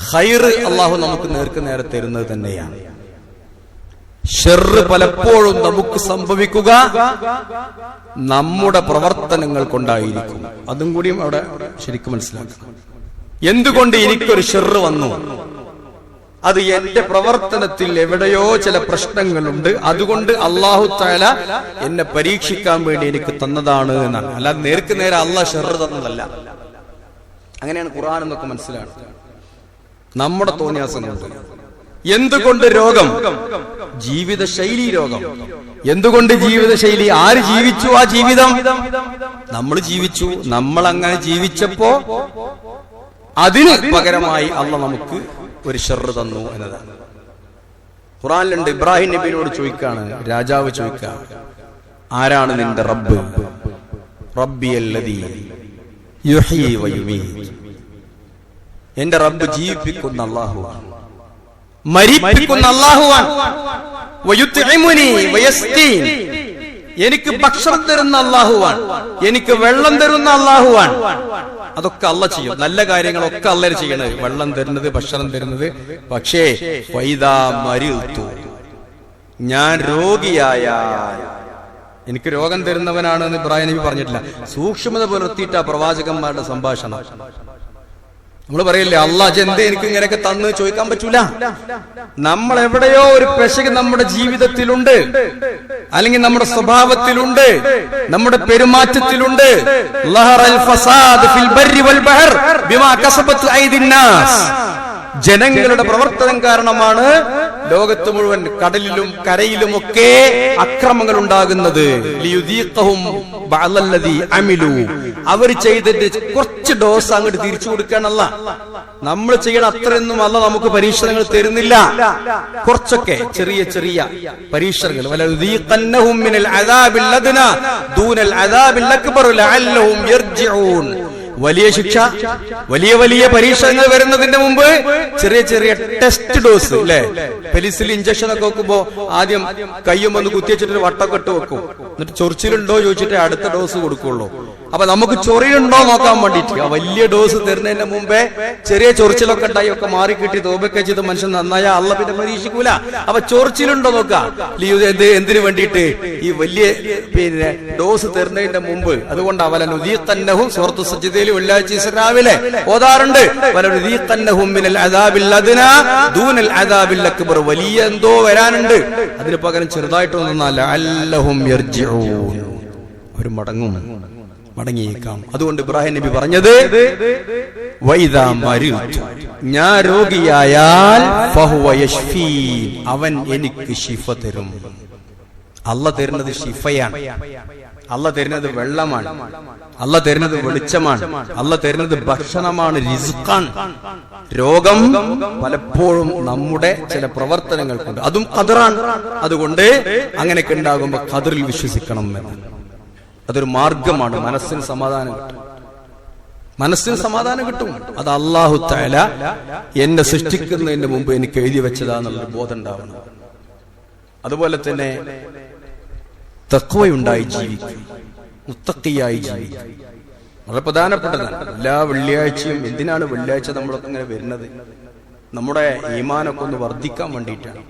ഖൈറ് അള്ളാഹു നമുക്ക് നേർക്ക് നേരെ തരുന്നത് തന്നെയാണ്. ശർറ് പലപ്പോഴും നമുക്ക് സംഭവിക്കുക നമ്മുടെ പ്രവർത്തനങ്ങൾ കൊണ്ടായിരിക്കും. അതും കൂടിയും അവിടെ ശരിക്കും മനസ്സിലാക്കണം. എന്തുകൊണ്ട് എനിക്കൊരു ശർറ് വന്നു? അത് എന്റെ പ്രവർത്തനത്തിൽ എവിടെയോ ചില പ്രശ്നങ്ങളുണ്ട്, അതുകൊണ്ട് അല്ലാഹു തആല എന്നെ പരീക്ഷിക്കാൻ വേണ്ടി എനിക്ക് തന്നതാണ് എന്നാണ്. അല്ലാതെ നേർക്ക് നേരെ അല്ലാഹ് ശർറ് തന്നതല്ല. അങ്ങനെയാണ് ഖുർആൻ എന്നൊക്കെ മനസ്സിലാക്കുന്നത്. നമ്മുടെ തോന്നിയാസം കൊണ്ട്. എന്തുകൊണ്ട് രോഗം? ജീവിതശൈലി രോഗം. എന്തുകൊണ്ട് ജീവിതശൈലി? ആര് ജീവിച്ചു ആ ജീവിതം? നമ്മൾ ജീവിച്ചു. നമ്മൾ അങ്ങനെ ജീവിച്ചപ്പോ അതിന് പകരമായി അല്ലാഹ് നമുക്ക് ഒരു ശർറ് തന്നു എന്നതാണ്. ഖുർആനിലുണ്ട്, ഇബ്രാഹിം നബിയോട് ചോദിക്കാണ്, രാജാവ് ചോദിക്കാണ്, ആരാണ് നിന്റെ റബ്ബ്? റബ്ബിയല്ലദീ യുഹ്യി വയുമീത്, എന്റെ റബ്ബ് ജീവിപ്പിക്കുന്ന അല്ലാഹുവാണ്, മരിപ്പിക്കുന്ന അല്ലാഹുവാണ്. വയുത്ഇമുനി വയസ്കീൻ, എനിക്ക് ഭക്ഷണം തരുന്ന അല്ലാഹുവാണ്, എനിക്ക് വെള്ളം തരുന്ന അല്ലാഹുവാണ്. അതൊക്കെ അല്ലാഹ് ചെയ്യും. നല്ല കാര്യങ്ങളൊക്കെ അല്ലാഹ് ചെയ്യണത്, വെള്ളം തരുന്നത്, ഭക്ഷണം തരുന്നത്. പക്ഷേ ഫൈദാ മരിൽതു, ഞാൻ രോഗിയായാൽ, എനിക്ക് രോഗം തരുന്നവനാണ് എന്ന് ഇബ്രാഹിം നബി പറഞ്ഞിട്ടില്ല. സൂക്ഷ്മത പുലർത്തിയിട്ട പ്രവാചകന്മാരുടെ സംഭാഷണം. നമ്മൾ പറയില്ലേ, അല്ലാഹ് എന്തേ എനിക്ക് ഇങ്ങനെയൊക്കെ തന്ന് ചോദിക്കാൻ പറ്റൂല. നമ്മൾ എവിടെയോ ഒരു പെശക് നമ്മുടെ ജീവിതത്തിലുണ്ട്, അല്ലെങ്കിൽ നമ്മുടെ സ്വഭാവത്തിലുണ്ട്, നമ്മുടെ പെരുമാറ്റത്തിലുണ്ട്. ലഹറൽ ഫസാദ് ഫിൽ ബർരി വൽ ബഹർ ബിമാ കസബത് ഐദിൻ നാസ്, ജനങ്ങളുടെ പ്രവർത്തനം കാരണമാണ് ലോകത്ത് മുഴുവൻ കടലിലും കരയിലുമൊക്കെ അക്രമങ്ങൾ ഉണ്ടാകുന്നത്. ലിയുദീഖഹും ബഅലല്ലദീ അമിലു, അവർ ചെയ്തിട്ട് കുറച്ച് ഡോസ് അങ്ങോട്ട് തിരിച്ചു കൊടുക്കാനല്ല. നമ്മൾ ചെയ്യണ അത്രയൊന്നും അല്ല നമുക്ക് പരീക്ഷണങ്ങൾ തരുന്നില്ല. കുറച്ചൊക്കെ ചെറിയ ചെറിയ പരീക്ഷണങ്ങൾ. വലയുദീഖന്നഹും മിനൽ അദാബിൽ അദ്നാ ദൂനൽ അദാബിൽ അക്ബർ ലഅല്ലഹും യർജിഊൻ. വലിയ ശിക്ഷ, വലിയ വലിയ പരീക്ഷണങ്ങൾ വരുന്നതിന്റെ മുമ്പ് ചെറിയ ചെറിയ ടെസ്റ്റ് ഡോസ്, അല്ലെ? പെനിസിലിൻ ഇഞ്ചക്ഷൻ ഒക്കെ വെക്കുമ്പോ ആദ്യം കയ്യും ഒന്ന് കുത്തിവെച്ചിട്ട് വട്ടൊക്കെ ഇട്ട് വെക്കും. എന്നിട്ട് ചൊറിച്ചിലുണ്ടോ ചോദിച്ചിട്ട് അടുത്ത ഡോസ് കൊടുക്കുള്ളൂ. അപ്പൊ നമുക്ക് ചൊറിയുണ്ടോ നോക്കാൻ വേണ്ടിട്ട് ആ വലിയ ഡോസ് തരുന്നതിന് മുമ്പേ ചെറിയ ചൊറിച്ചിലൊക്കെ ഉണ്ടായി ഒക്കെ മാറി കിട്ടി തോപൊക്കെ ചെയ്ത് മനുഷ്യൻ നന്നായ അല്ലാഹ് പിന്നെ പരീക്ഷിക്കൂല. അപ്പൊ ചൊറിച്ചിലുണ്ടോ നോക്കാം. എന്തിനു വേണ്ടിയിട്ട്? ഈ വലിയ ഡോസ് തരുന്നതിന്റെ മുമ്പ്. അതുകൊണ്ട് അവലനുദീഖന്നഹും സൂറത്തു സജ്ദയിൽ വെള്ളിയാഴ്ച രാവിലെ ഓതാറുണ്ട്, വലനുദീഖന്നഹും മിനൽ അദാബിൽ അദ്നാ ദൂനൽ അദാബിൽ അക്ബർ. വലിയ എന്തോ വരാനുണ്ട്, അതിന് പകരം ചെറുതായിട്ടൊന്നും ലഅല്ലഹും യർജിഊൻ, അവർ മടങ്ങിയേക്കാം. അതുകൊണ്ട് ഇബ്രാഹിം നബി പറഞ്ഞത്, വൈദാ മരിൽതു, ഞാൻ രോഗിയായാൽ ഫഹുവ യശ്ഫീൻ, അവൻ എനിക്ക് ശിഫ തരും. അല്ലാഹ് തരുന്നത് ശിഫയാണ്, അല്ലാഹ് തരുന്നത് വെള്ളമാണ്, അല്ലാഹ് തരുന്നത് വെളിച്ചമാണ്, അല്ലാഹ് തരുന്നത് ഭക്ഷണമാണ്, റിസ്ഖാണ്. രോഗം പലപ്പോഴും നമ്മുടെ ചില പ്രവർത്തനങ്ങൾ കൊണ്ട്, അതും ഖദറാണ്. അതുകൊണ്ട് അങ്ങനെയൊക്കെ ഉണ്ടാകുമ്പോ ഖദറിൽ വിശ്വസിക്കണം എന്ന്. അതൊരു മാർഗമാണ്. മനസ്സിന് സമാധാനം കിട്ടും, മനസ്സിന് സമാധാനം കിട്ടും. അത് അല്ലാഹു തആല എന്നെ സൃഷ്ടിക്കുന്നതിന് മുമ്പ് എനിക്ക് എഴുതി വെച്ചതാന്നുള്ളൊരു ബോധം ഉണ്ടാവണം. അതുപോലെ തന്നെ തഖ്വയുണ്ടായി ജീവിക്കും, മുത്തഖിയായി ജീവിക്കും. വളരെ പ്രധാനപ്പെട്ടതാണ്. എല്ലാ വെള്ളിയാഴ്ചയും, എന്തിനാണ് വെള്ളിയാഴ്ച നമ്മളൊക്കെ ഇങ്ങനെ വരുന്നത്? നമ്മുടെ ഈമാനൊക്കെ ഒന്ന് വർദ്ധിക്കാൻ വേണ്ടിയിട്ടാണ്.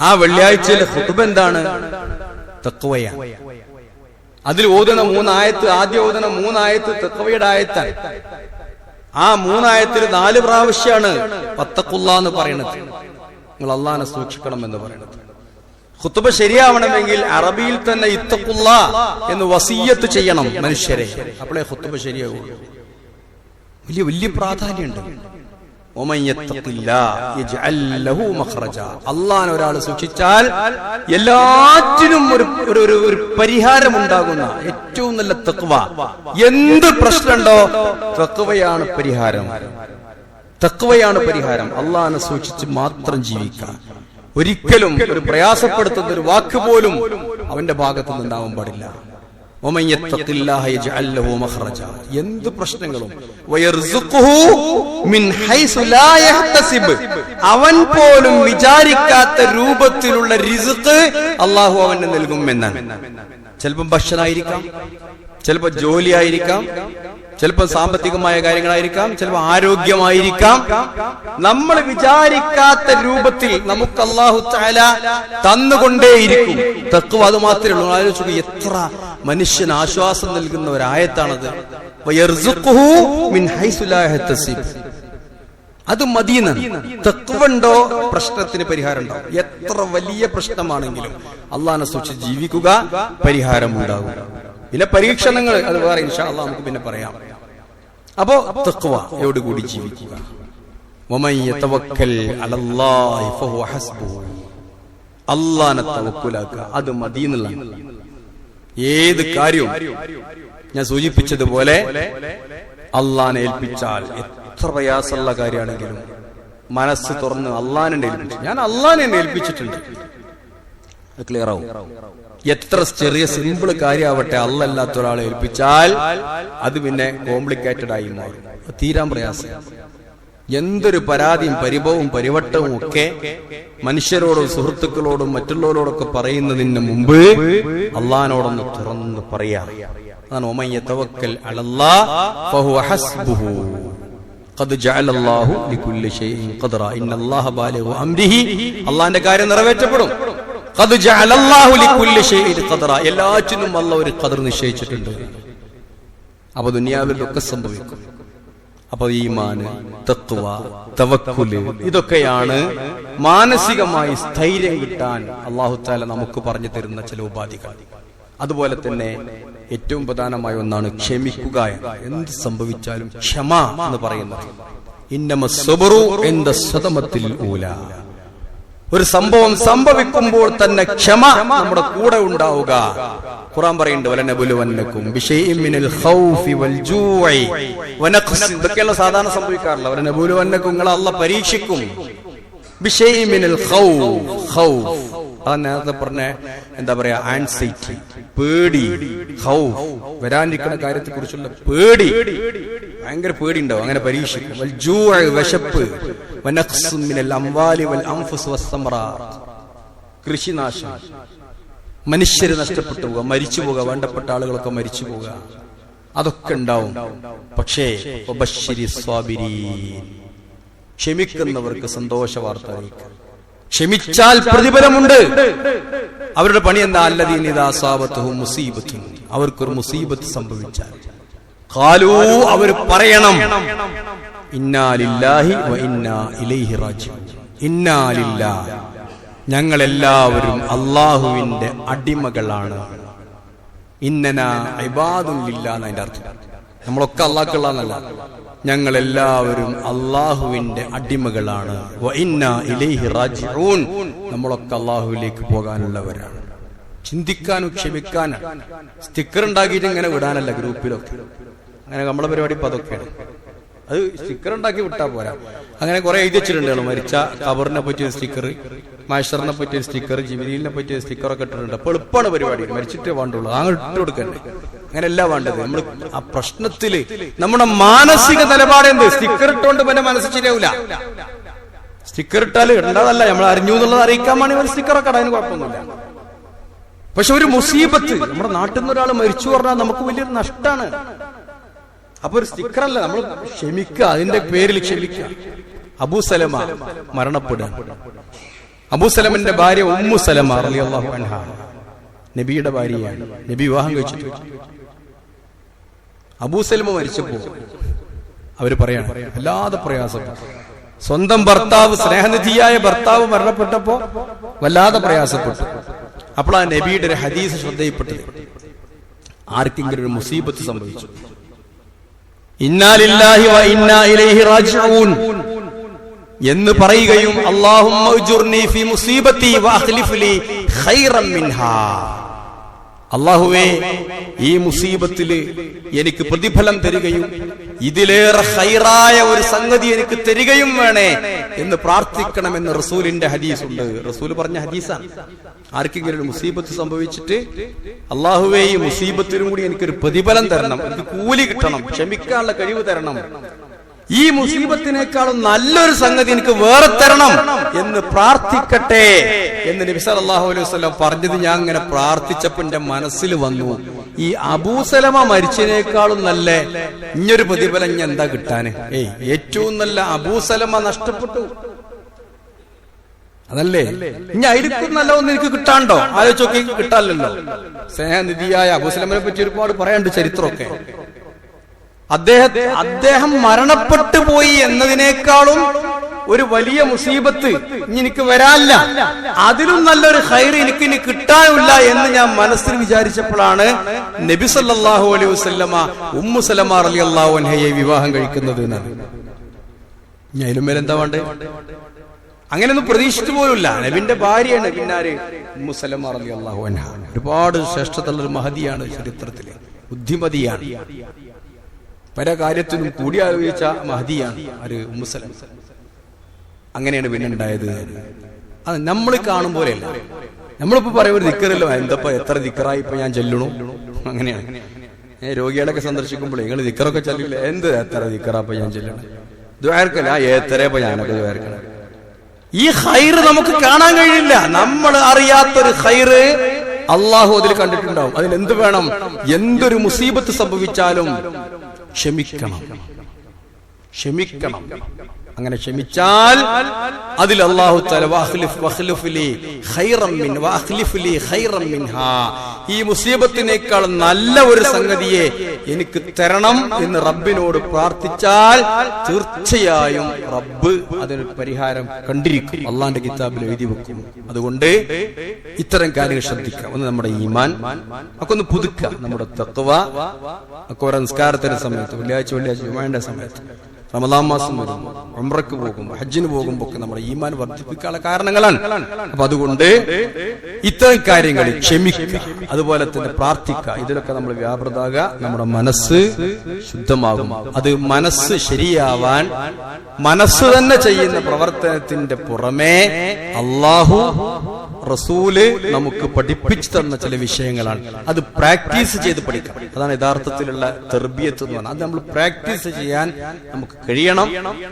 ആ വെള്ളിയാഴ്ചയിലെ ഖുതുബ എന്താണ്? തഖ്വയാണ്. അതിൽ ഓതുന്ന 3 ആയത്ത്, ആദ്യം ഓതുന്ന 3 ആയത്ത് തഖ്വയുടെ ആയത്താണ്. ആ 3 ആയത്തിൽ 4 പ്രാവശ്യമാണ് വത്തഖുല്ലാ എന്ന് പറയുന്നത്, നിങ്ങൾ അല്ലാഹനെ സൂക്ഷിക്കണം എന്ന് പറയുന്നത്. ഖുതുബ ശരിയാവണമെങ്കിൽ അറബിയിൽ തന്നെ ഇത്തഖുല്ലാ എന്ന് വസിയ്യത്ത് ചെയ്യണം മനുഷ്യരെ, അപ്പോഴേ ഖുതുബ ശരിയാവുള്ളൂ. വലിയ വലിയ പ്രാധാന്യമുണ്ട്. അള്ളാഹനെ ഒരാൾ സൂക്ഷിച്ചാൽ എല്ലാറ്റിനും ഒരു പരിഹാരം ഉണ്ടാകുന്ന ഏറ്റവും നല്ല തഖ്വ. എന്ത് പ്രശ്നമുണ്ടോ തഖ്വയാണ് പരിഹാരം. തഖ്വയാണ് പരിഹാരം. അള്ളാഹനെ സൂക്ഷിച്ച് മാത്രം ജീവിക്കുക. ഒരിക്കലും ഒരു പ്രയാസപ്പെടുത്തുന്ന ഒരു വാക്ക് പോലും അവന്റെ ഭാഗത്തു നിന്നുണ്ടാവാൻ പാടില്ല. എന്ത് പ്രശ്നങ്ങളും അവൻ പോലും വിചാരിക്കാത്ത രൂപത്തിലുള്ള റിസ്ക് അള്ളാഹു അവന് നൽകും എന്നാണ്. ചിലപ്പം ഭക്ഷണമായിരിക്കാം, ചിലപ്പോ ജോലിയായിരിക്കാം, ചിലപ്പോൾ സാമ്പത്തികമായ കാര്യങ്ങളായിരിക്കാം, ചിലപ്പോൾ ആരോഗ്യമായിരിക്കാം. നമ്മൾ വിചാരിക്കാത്ത രൂപത്തിൽ നമുക്ക് അല്ലാഹു തആല തന്നുകൊണ്ടേയിരിക്കും. തഖ്വ അത് മാത്രമേ ഉള്ളൂ. ആലോചിച്ചു, എത്ര മനുഷ്യന് ആശ്വാസം നൽകുന്ന ഒരു ആയത്താണത്. വയർസുഖുഹു മിൻ ഹൈസു ലാ യഹ്തസിബ്. അത് മദീന. തഖ്വ ഉണ്ടോ പ്രശ്നത്തിന് പരിഹാരം ഉണ്ടാവും. എത്ര വലിയ പ്രശ്നമാണെങ്കിലും അള്ളാഹനെ സൂക്ഷിച്ച് ജീവിക്കുക, പരിഹാരം ഉണ്ടാകും. പിന്നെ പരീക്ഷണങ്ങൾ അത് വേറെ ഇൻഷാ അല്ലാഹ് നമുക്ക് പിന്നെ പറയാം. അപ്പോ തഖ്വയോട് കൂടി ജീവിക്കുക. വമൻ യതവക്കൽ അലല്ലാഹി ഫഹുവ ഹസ്ബുഹു. അല്ലാഹനെ തവക്കുലാക്കുക, അത് മദീനയിലാണ്. ഏത് കാര്യവും ഞാൻ സൂചിപ്പിച്ചതുപോലെ അല്ലാഹനെ ഏൽപ്പിച്ചാൽ എത്ര പ്രയാസമുള്ള കാര്യമാണെങ്കിലും മനസ്സ് തുറന്ന് അല്ലാഹനെ ഏൽപ്പിച്ചു. ഞാൻ അല്ലാഹനെ ഏൽപ്പിച്ചിട്ടുണ്ട്, അത് ക്ലിയർ ആവും. എത്ര ചെറിയ സിമ്പിൾ കാര്യമാവട്ടെ, അല്ലാത്ത ഒരാളെ ഏൽപ്പിച്ചാൽ അത് പിന്നെ കോംപ്ലിക്കേറ്റഡ് ആയി മാറും. തീരാൻ പ്രയാസം. എന്തൊരു പരാതിയും പരിഭവവും പരിവട്ടവും ഒക്കെ മനുഷ്യരോടും സുഹൃത്തുക്കളോടും മറ്റുള്ളവരോടൊക്കെ പറയുന്നതിന് മുമ്പ് അള്ളാഹിനോടൊന്ന് തുറന്ന് പറയാം. അതാണ് വമൻ യതവക്കൽ അലല്ലാഹ് ഫഹുവ ഹസ്ബുഹു ഖദ് ജഅലല്ലാഹു ലികുല്ലി ഷൈഇൻ ഖദറ ഇന്നല്ലാഹ ബാലിഗു അംരിഹി. അള്ളാഹിന്റെ കാര്യം നിറവേറ്റപ്പെടും. ഖദ് ജഅലല്ലാഹു ലികുല്ലി ഷൈഇൻ ഖദറ. എല്ലാറ്റിനും അല്ലാഹു ഒരു ഖദർ നിശ്ചയിച്ചിട്ടുണ്ട്. അപ്പോൾ ദുനിയാവിലൊക്കെ സംഭവിക്കും. അപ്പൊ ഈമാൻ, തഖ്വ, തവക്കുൽ ഇതൊക്കെയാണ് മാനസികമായി സ്ഥൈര്യം കിട്ടാൻ അല്ലാഹു തആല നമുക്ക് പറഞ്ഞു തരുന്ന ചില ഉപാധികൾ. അതുപോലെ തന്നെ ഏറ്റവും പ്രധാനമായ ഒന്നാണ് ക്ഷമിക്കുക. എന്ത് സംഭവിച്ചാലും ക്ഷമ എന്ന് പറയുന്നത്. ഇന്നമസ് സബ്റു ഇൻദ സദമത്തിൽ ഊലാ. ഒരു സംഭവം സംഭവിക്കുമ്പോൾ തന്നെ ക്ഷമ നമ്മുടെ കൂടെ ഉണ്ടാവുക. ഖുർആൻ പറയുന്നുണ്ട്, വലനബുലുവന്നകും ബിശൈഇൻ മിനൽ ഖൗഫി വൽ ജൂഇ വനഖ്സ്. ഇതൊക്കെയല്ല സാധാരണ സംഭവിക്കാറില്ല. വലനബുലുവന്നകും, നിങ്ങളെ അല്ലാഹു പരീക്ഷിക്കും. ബിശൈഇൻ മിനൽ ഖൗഫ്, അത് നേരത്തെ പറഞ്ഞ എന്താ പറയാ, ആൻസൈറ്റി, പേടി. ഖൗഫ്, വരാനിരിക്കുന്ന കാര്യത്തെ കുറിച്ചുള്ള പേടി, ഭയങ്കര പേടി ഉണ്ടാവും. അങ്ങനെ പരീക്ഷിക്കും. വൽ ജൂഇ, വിശപ്പ്. വനഖ്സ് മിനൽ അംവാലി വൽ അൻഫുസ് വസ്സമറാത്ത്, കൃഷിനാശം, മനുഷ്യര് നഷ്ടപ്പെട്ടു പോവുക, മരിച്ചു പോവുക, വേണ്ടപ്പെട്ട ആളുകളൊക്കെ മരിച്ചു പോവുക, അതൊക്കെ ഉണ്ടാവും. പക്ഷേ വബശ്ശിരി സ്വാബിരീൻ, ക്ഷമിക്കുന്നവർക്ക് സന്തോഷ വാർത്ത അറിയിക്കുക. ക്ഷമിച്ചാൽ പ്രതിഫലമുണ്ട്. അവരുടെ പണി എന്താ? അല്ലദീന ഇദാ അസാബത്തുഹും മുസീബത്തുൻ, അവർക്കൊരു മുസീബത്ത് സംഭവിച്ചാൽ ഖാലൂ, അവർ പറയണം, ഇന്നാ ലില്ലാഹി വ ഇന്നാ ഇലൈഹി റാജിഊൻ. ഇന്നാ ലില്ലാഹി, ഞങ്ങളെല്ലാവരും അള്ളാഹുവിന്റെ അടിമകളാണ്. ഇന്നനാ ഇബാദുൻ ലില്ലാഹ് എന്നതിന്റെ അർത്ഥം. നമ്മളൊക്കെ അള്ളാഹ്ക്കുള്ളതല്ല, ഞങ്ങളെല്ലാവരും അള്ളാഹുവിന്റെ അടിമകളാണ്. വ ഇന്നാ ഇലൈഹി റാജിഊൻ, നമ്മളൊക്കെ അള്ളാഹുവിലേക്ക് പോകാനുള്ളവരാണ്. ചിന്തിക്കാനും ക്ഷമിക്കാനും. സ്റ്റിക്കർ ഉണ്ടാക്കിയിട്ട് ഇങ്ങനെ വിടാനല്ല ഗ്രൂപ്പിലൊക്കെ. അങ്ങനെ നമ്മളെ പരിപാടി ഇപ്പൊ അതൊക്കെയാണ്. അത് സ്റ്റിക്കർ ഉണ്ടാക്കി വിട്ടാ പോരാ. അങ്ങനെ കുറെ എഴുതി വെച്ചിട്ടുണ്ട്. മരിച്ച ഖബറിനെ പറ്റിയ സ്റ്റിക്കർ, മാഷറിനെ പറ്റിയ സ്റ്റിക്കർ, ജിബ്രീലിനെ പറ്റിയ സ്റ്റിക്കറൊക്കെ ഇട്ടിട്ടുണ്ട്. അപ്പൊ എളുപ്പമാണ് പരിപാടി. മരിച്ചിട്ടേ വേണ്ടുള്ളൂ, അങ്ങനെ ഇട്ട് കൊടുക്കണ്ടേ. അങ്ങനെയല്ല വേണ്ടത്. നമ്മൾ ആ പ്രശ്നത്തില് നമ്മുടെ മാനസിക നിലപാടെന്ത്? സ്റ്റിക്കർ ഇട്ടുകൊണ്ട് പിന്നെ മനസ്സ് ശരിയാവില്ല. സ്റ്റിക്കർ ഇട്ടാൽ ഇടേണ്ടതല്ല, നമ്മൾ അറിഞ്ഞു എന്നുള്ളത് അറിയിക്കാൻ വേണ്ടി ഒരു സ്റ്റിക്കറൊക്കെ ഇടാൻ കുഴപ്പമൊന്നുമില്ല. പക്ഷെ ഒരു മുസീബത്ത്, നമ്മുടെ നാട്ടിൽ നിന്ന് ഒരാൾ മരിച്ചു പറഞ്ഞാൽ നമുക്ക് വലിയൊരു നഷ്ടമാണ്. അപ്പൊ ഒരു സ്റ്റിക്കർ അല്ല, നമ്മൾ ക്ഷമിക്കുക, അതിന്റെ പേരിൽ ക്ഷമിക്കുക. അബൂ സലമ മരണപ്പെടുക. അബൂ സലമന്റെ ഭാര്യ ഉമ്മു സലമ റളിയല്ലാഹു അൻഹ നബിയുടെ ഭാര്യയാണ്. നബി വിവാഹം കഴിച്ചിട്ട് അബൂ സലമ മരിച്ചപ്പോ അവര് പറയാണ്, വല്ലാതെ പ്രയാസപ്പെട്ടു. സ്വന്തം ഭർത്താവ്, സ്നേഹനിധിയായ ഭർത്താവ് മരണപ്പെട്ടപ്പോ വല്ലാതെ പ്രയാസപ്പെട്ടു. അപ്പോൾ ആ നബിയുടെ ഒരു ഹദീസ് ശ്രദ്ധയിൽപ്പെട്ടത്, ആർക്കെങ്കിലും ഒരു മുസീബത്ത് സംഭവിച്ചു, ഇന്നാ ലില്ലാഹി വ ഇന്നാ ഇലൈഹി റാജിഊൻ എന്ന് പറയുകയും അല്ലാഹുമ്മ ഉജ്ർനി ഫീ മുസീബതി വ അഖ്ലിഫ് ലി ഖൈറൻ മിൻഹാ, അല്ലാഹുവേ ഈ മുസീബത്തിൽ എനിക്ക് പ്രതിഫലം തരികയും ഇതിലേറെ ഖൈറായ ഒരു സംഗതി എനിക്ക് തരികയും വേണേ എന്ന് പ്രാർത്ഥിക്കണമെന്ന് റസൂലിന്റെ ഹദീസ് ഉണ്ട്. റസൂൽ പറഞ്ഞ ഹദീസാണ്. ആർക്കെങ്കിലും ഒരു മുസീബത്ത് സംഭവിച്ചിട്ട് അല്ലാഹുവേ ഈ മുസീബത്തിലും കൂടി എനിക്കൊരു പ്രതിഫലം തരണം, എനിക്ക് കൂലി കിട്ടണം, ക്ഷമിക്കാനുള്ള കഴിവ് തരണം, ഈ മുസീബത്തിനേക്കാളും നല്ലൊരു സംഗതി എനിക്ക് വേറെ തരണം എന്ന് പ്രാർത്ഥിക്കട്ടെ എന്ന് നബി സല്ലല്ലാഹു അലൈഹി വസല്ലം പറഞ്ഞത് ഞാൻ അങ്ങനെ പ്രാർത്ഥിച്ചപ്പോൾ എന്റെ മനസ്സിൽ വന്നു, ഈ അബൂസലമ മരിച്ചതിനേക്കാളും നല്ല ഇഞ്ഞൊരു പ്രതിഫലം ഞാൻ എന്താ കിട്ടാന്? ഏറ്റവും നല്ല അബൂസലമ നഷ്ടപ്പെട്ടു, അതല്ലേ ഇനി അതിലേക്കും നല്ല ഒന്നും എനിക്ക് കിട്ടാണ്ടോ? ആലോചിച്ചൊക്കെ കിട്ടാനല്ലോ. സ്നേഹനിധിയായ അബൂസലമനെ പറ്റി ഒരുപാട് പറയാനുണ്ട് ചരിത്രമൊക്കെ. അദ്ദേഹം മരണപ്പെട്ടു പോയി എന്നതിനേക്കാളും ഒരു വലിയ മുസീബത്ത് ഇനി എനിക്ക് വരാനില്ല, അതിലും നല്ലൊരു ഖൈർ എനിക്ക് ഇനി കിട്ടാനില്ല എന്ന് ഞാൻ മനസ്സിൽ വിചാരിച്ചപ്പോഴാണ് നബി സല്ലല്ലാഹു അലൈഹി വസല്ലമ ഉമ്മു സലമ റളിയല്ലാഹു അൻഹയെ വിവാഹം കഴിക്കുന്നത് എന്നാണ്. ഞാൻ ഇതിലുമേൽ എന്താ വേണ്ടേ? അങ്ങനെയൊന്നും പ്രതീക്ഷിച്ചു പോലുമില്ല. നബിന്റെ ഭാര്യയാണ് പിന്നാര് ഉമ്മു സലമ റളിയല്ലാഹു അൻഹ. ഒരുപാട് ശ്രേഷ്ഠതയുള്ള ഒരു മഹദിയാണ് ചരിത്രത്തിലെ, ബുദ്ധിമതിയാണ്, പല കാര്യത്തിനും കൂടിയാലോചിച്ച മഹദിയാണ് ഒരു ഉമ്മു സലമ. അങ്ങനെയാണ് പിന്നെ ഉണ്ടായത്. അത് നമ്മൾ കാണും പോലെയല്ല. നമ്മളിപ്പോ പറയും ഒരു ദിക്കറല്ലോ, എന്തപ്പോ എത്ര ദിക്കറായി ഇപ്പൊ ഞാൻ ചെല്ലണു, അങ്ങനെയാണ്. രോഗികളൊക്കെ സന്ദർശിക്കുമ്പോൾ നിങ്ങൾ ദിക്കറൊക്കെ ചെല്ലില്ല, എന്ത് എത്ര ദിക്കറാപ്പൊ ഞാൻ ചെല്ലണം, ദ്വാരക്കല്ല എത്രയപ്പോ ഞാനൊക്കെ ദ്വാരക്കണം. ഈ ഖൈറ് നമുക്ക് കാണാൻ കഴിയില്ല. നമ്മൾ അറിയാത്തൊരു ഖൈറ് അള്ളാഹു അതിൽ കണ്ടിട്ടുണ്ടാവും. അതിനെന്ത് വേണം? എന്തൊരു മുസീബത്ത് സംഭവിച്ചാലും ക്ഷമിക്കണം. അങ്ങനെ ക്ഷമിച്ചാൽ അതിൽ അല്ലാഹു തആല ഈ മുസീബത്തിനേക്കാൾ നല്ല ഒരു സംഗതിയെ എനിക്ക് തരണം എന്ന് റബ്ബിനോട് പ്രാർത്ഥിച്ചാൽ തീർച്ചയായും റബ്ബ് അതിന് പരിഹാരം കണ്ടിരിക്കും, അള്ളാന്റെ കിതാബിൽ എഴുതി വെക്കും. അതുകൊണ്ട് ഇത്തരം കാര്യങ്ങൾ ശ്രദ്ധിക്കാം. ഒന്ന് നമ്മുടെ ഈമാൻ ഒക്കെ ഒന്ന് പുതുക്കുക, നമ്മുടെ തഖ്വ ഒക്കെ ഓരോ നിസ്കാരത്തിന്റെ സമയത്ത്, വെള്ളിയാഴ്ച ജുമുഅയുടെ സമയത്ത്, റമദാൻ മാസം വരുമ്പോൾ, ഉംറയ്ക്ക് പോകുമ്പോൾ, ഹജ്ജിന് പോകുമ്പോൾ ഒക്കെ നമ്മുടെ ഈമാൻ വർദ്ധിപ്പിക്കാനുള്ള കാരണങ്ങളാണ്. അപ്പൊ അതുകൊണ്ട് ഇത്തരം കാര്യങ്ങൾ ക്ഷമിക്കുക, അതുപോലെ തന്നെ പ്രാർത്ഥിക്കുക, ഇതിലൊക്കെ നമ്മൾ വ്യാപൃതാകുക. നമ്മുടെ മനസ്സ് ശുദ്ധമാകും. അത് മനസ്സ് ശരിയാവാൻ മനസ്സ് തന്നെ ചെയ്യുന്ന പ്രവർത്തനത്തിന്റെ പുറമെ അല്ലാഹു റസൂല് നമുക്ക് പഠിപ്പിച്ചു തന്ന ചില വിഷയങ്ങളാണ്. അത് പ്രാക്ടീസ് ചെയ്ത് പഠിക്കണം. അതാണ് യഥാർത്ഥത്തിലുള്ള തർബിയത്ത് എന്ന് പറഞ്ഞാൽ. അത് നമ്മൾ പ്രാക്ടീസ് ചെയ്യാൻ നമുക്ക് കഴിയണം.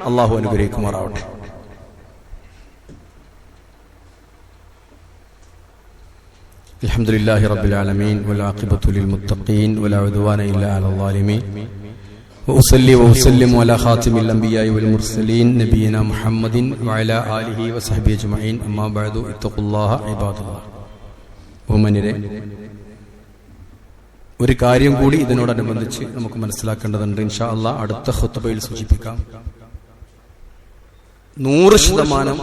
അള്ളാഹു അനുഗ്രഹിക്കുമാറാവട്ടെ. അൽഹംദുലില്ലാഹി റബ്ബിൽ ആലമീൻ വൽ ആഖിബത്തു ലിൽ മുത്തഖീൻ വലാ ഉദ്വാന ഇല്ലാ അലൽ ളാലിമീൻ വഉസല്ലി വഉസല്ലിമു അലാ ഖാതിമിൽ അംബിയാഇ വൽ മുർസലീൻ നബിയിനാ മുഹമ്മദിൻ വഅലാ ആലിഹി വസഹ്ബിഹി അജ്മഈൻ. അമ്മാ ബഅദു ഇത്തഖുല്ലാഹ ഇബാദല്ലാഹ്. ബഹുമാന്യരെ, ഒരു കാര്യം കൂടി ഇതിനോടനുബന്ധിച്ച് നമുക്ക് മനസ്സിലാക്കേണ്ടതുണ്ട്. ഇൻഷാ അല്ലാഹ് അടുത്ത ഖുത്ബയിൽ സൂചിപ്പിക്കാം. 100%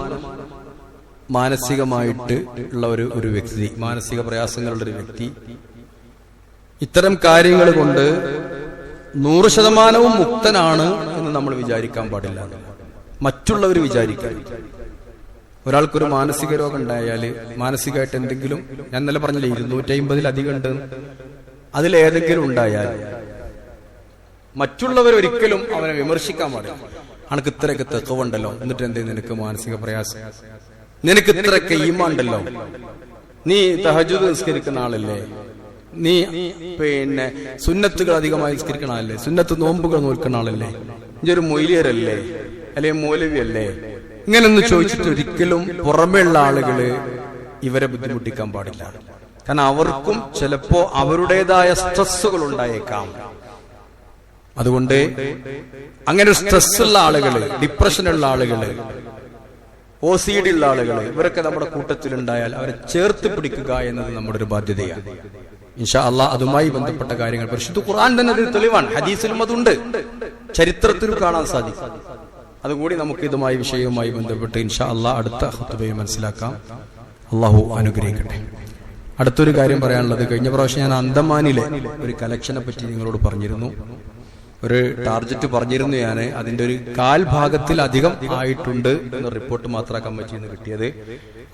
മാനസികമായിട്ട് ഉള്ള ഒരു വ്യക്തി, മാനസിക പ്രയാസങ്ങളുടെ ഒരു വ്യക്തി ഇത്തരം കാര്യങ്ങൾ കൊണ്ട് 100% മുക്തനാണ് എന്ന് നമ്മൾ വിചാരിക്കാൻ പാടില്ല. മറ്റുള്ളവർ വിചാരിക്കാൻ. ഒരാൾക്കൊരു മാനസിക രോഗം ഉണ്ടായാൽ, മാനസികമായിട്ട് എന്തെങ്കിലും, ഞാൻ ഇന്നലെ പറഞ്ഞില്ലേ 250-ലധികം ഉണ്ട്, അതിലേതെങ്കിലും ഉണ്ടായാൽ മറ്റുള്ളവർ ഒരിക്കലും അവനെ വിമർശിക്കാൻ പാടില്ല. അനക്ക് ഇത്രയൊക്കെ തെക്കവുണ്ടല്ലോ, എന്നിട്ട് എന്തേ നിനക്ക് മാനസിക പ്രയാസം, നിനക്ക് ഇത്രയൊക്കെ ഈമാണ്ടല്ലോ, നീ തഹജ്ജുദ് നിസ്കരിക്കുന്ന ആളല്ലേ, നീ പിന്നെ സുന്നത്തുകൾ അധികമായി നിസ്കരിക്കുന്ന ആളല്ലേ, സുന്നത്ത് നോമ്പുകൾ നോക്കുന്ന ആളല്ലേ, ഇനി ഒരു മൊയ്ലിയരല്ലേ, അല്ലെങ്കിൽ മൗലവിയല്ലേ, ഇങ്ങനൊന്ന് ചോദിച്ചിട്ട് ഒരിക്കലും പുറമേയുള്ള ആളുകള് ഇവരെ ബുദ്ധിമുട്ടിക്കാൻ പാടില്ല. കാരണം അവർക്കും ചിലപ്പോ അവരുടേതായ സ്ട്രെസ്സുകൾ ഉണ്ടായേക്കാം. അതുകൊണ്ട് അങ്ങനെ സ്ട്രെസ് ഉള്ള ആളുകള്, ഡിപ്രഷനുള്ള ആളുകള്, OCD ഉള്ള ആളുകള്, ഇവരൊക്കെ നമ്മുടെ കൂട്ടത്തിലുണ്ടായാൽ അവരെ ചേർത്ത് പിടിക്കുക എന്നത് നമ്മുടെ ഒരു ബാധ്യതയാണ്. ഇൻഷാ അല്ലാഹ് അതുമായി ബന്ധപ്പെട്ട കാര്യങ്ങൾ പരിശുദ്ധ ഖുർആൻ തന്നെ അതിന് തെളിവാണ്. ഹദീസിലും അതുണ്ട്, ചരിത്രത്തിലും കാണാൻ സാധിക്കും. അതുകൂടി നമുക്ക് ഇതുമായി വിഷയവുമായി ബന്ധപ്പെട്ട് ഇൻഷാ അല്ലാഹ് അടുത്ത ഖുത്ബയിൽ മനസ്സിലാക്കാം. അല്ലാഹു അനുഗ്രഹിക്കട്ടെ. അടുത്തൊരു കാര്യം പറയാനുള്ളത്, കഴിഞ്ഞ പ്രാവശ്യം ഞാൻ അന്തമാനിലെ ഒരു കലക്ഷനെ പറ്റി നിങ്ങളോട് പറഞ്ഞിരുന്നു. ഒരു ടാർജറ്റ് പറഞ്ഞിരുന്നു ഞാൻ. അതിന്റെ ഒരു 1/4 ഭാഗത്തിൽ അധികം ആയിട്ടുണ്ട് എന്ന റിപ്പോർട്ട് മാത്രമാണ് കമ്മിറ്റിയിൽ നിന്ന് കിട്ടിയത്.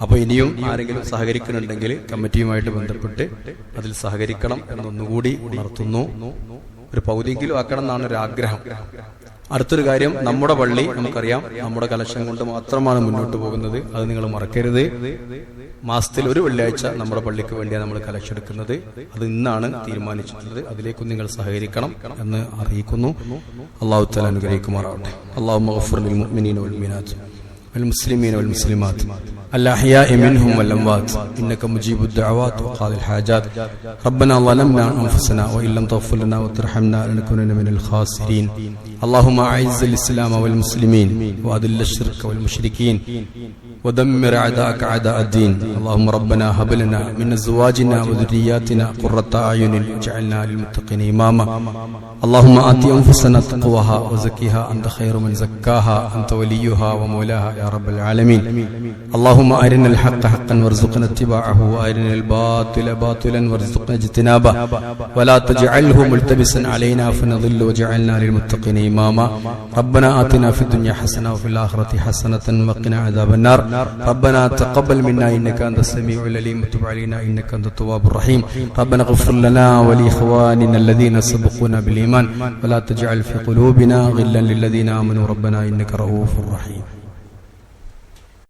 അപ്പൊ ഇനിയും ആരെങ്കിലും സഹകരിക്കുന്നുണ്ടെങ്കിൽ കമ്മിറ്റിയുമായിട്ട് ബന്ധപ്പെട്ട് അതിൽ സഹകരിക്കണം എന്നൊന്നുകൂടി ഉണർത്തുന്നു. ഒരു പൗതിയെങ്കിലും ആക്കണം എന്നാണ് ഒരു ആഗ്രഹം. അടുത്തൊരു കാര്യം, നമ്മുടെ പള്ളി നമുക്കറിയാം നമ്മുടെ കലക്ഷൻ കൊണ്ട് മാത്രമാണ് മുന്നോട്ട് പോകുന്നത്. അത് നിങ്ങൾ മറക്കരുത്. മാസത്തിൽ ഒരു വെള്ളിയാഴ്ച നമ്മുടെ പള്ളിക്ക് വേണ്ടിയാണ് നമ്മൾ കലക്ഷൻ എടുക്കുന്നത്. അത് ഇന്നാണ് തീരുമാനിച്ചിട്ടുള്ളത്. അതിലേക്കും നിങ്ങൾ സഹകരിക്കണം എന്ന് അറിയിക്കുന്നു. അല്ലാഹു തആല അനുഗ്രഹിക്കുമാറാവട്ടെ. അല്ലാഹുമ്മ ഗഫിർ ലിൽ മുഅ്മിനീന വൽ മുഅ്മിനാത്ത് വൽ മുസ്ലിമീന വൽ മുസ്ലിമാത്ത് الأحياء منهم والأموات إنك مجيب الدعوات وقاضي الحاجات ربنا ظلمنا أنفسنا وإن لم تغفر لنا وترحمنا لنكونن من الخاسرين اللهم أعز الإسلام والمسلمين وأذل الشرك والمشركين ودمر أعداءك أعداء الدين اللهم ربنا هب لنا من أزواجنا وذرياتنا قرة أعين واجعلنا للمتقين إماما اللهم آت أنفسنا تقواها وزكها أنت خير من زكاها أنت وليها ومولاها يا رب العالمين اللهم أرنا الحق حقا وارزقنا اتباعه وأرنا الباطل باطلا وارزقنا اجتنابه ولا تجعله ملتبسا علينا فنضل وجعلنا للمتقين إماما ربنا آتنا في الدنيا حسنة وفي الآخرة حسنة وقنا عذاب النار ربنا تقبل منا إنك أنت السميع العليم وتب علينا إنك أنت التواب الرحيم ربنا اغفر لنا ولإخواننا الذين سبقونا بالإيمان ولا تجعل في قلوبنا غلا للذين آمنوا ربنا إنك رؤوف رحيم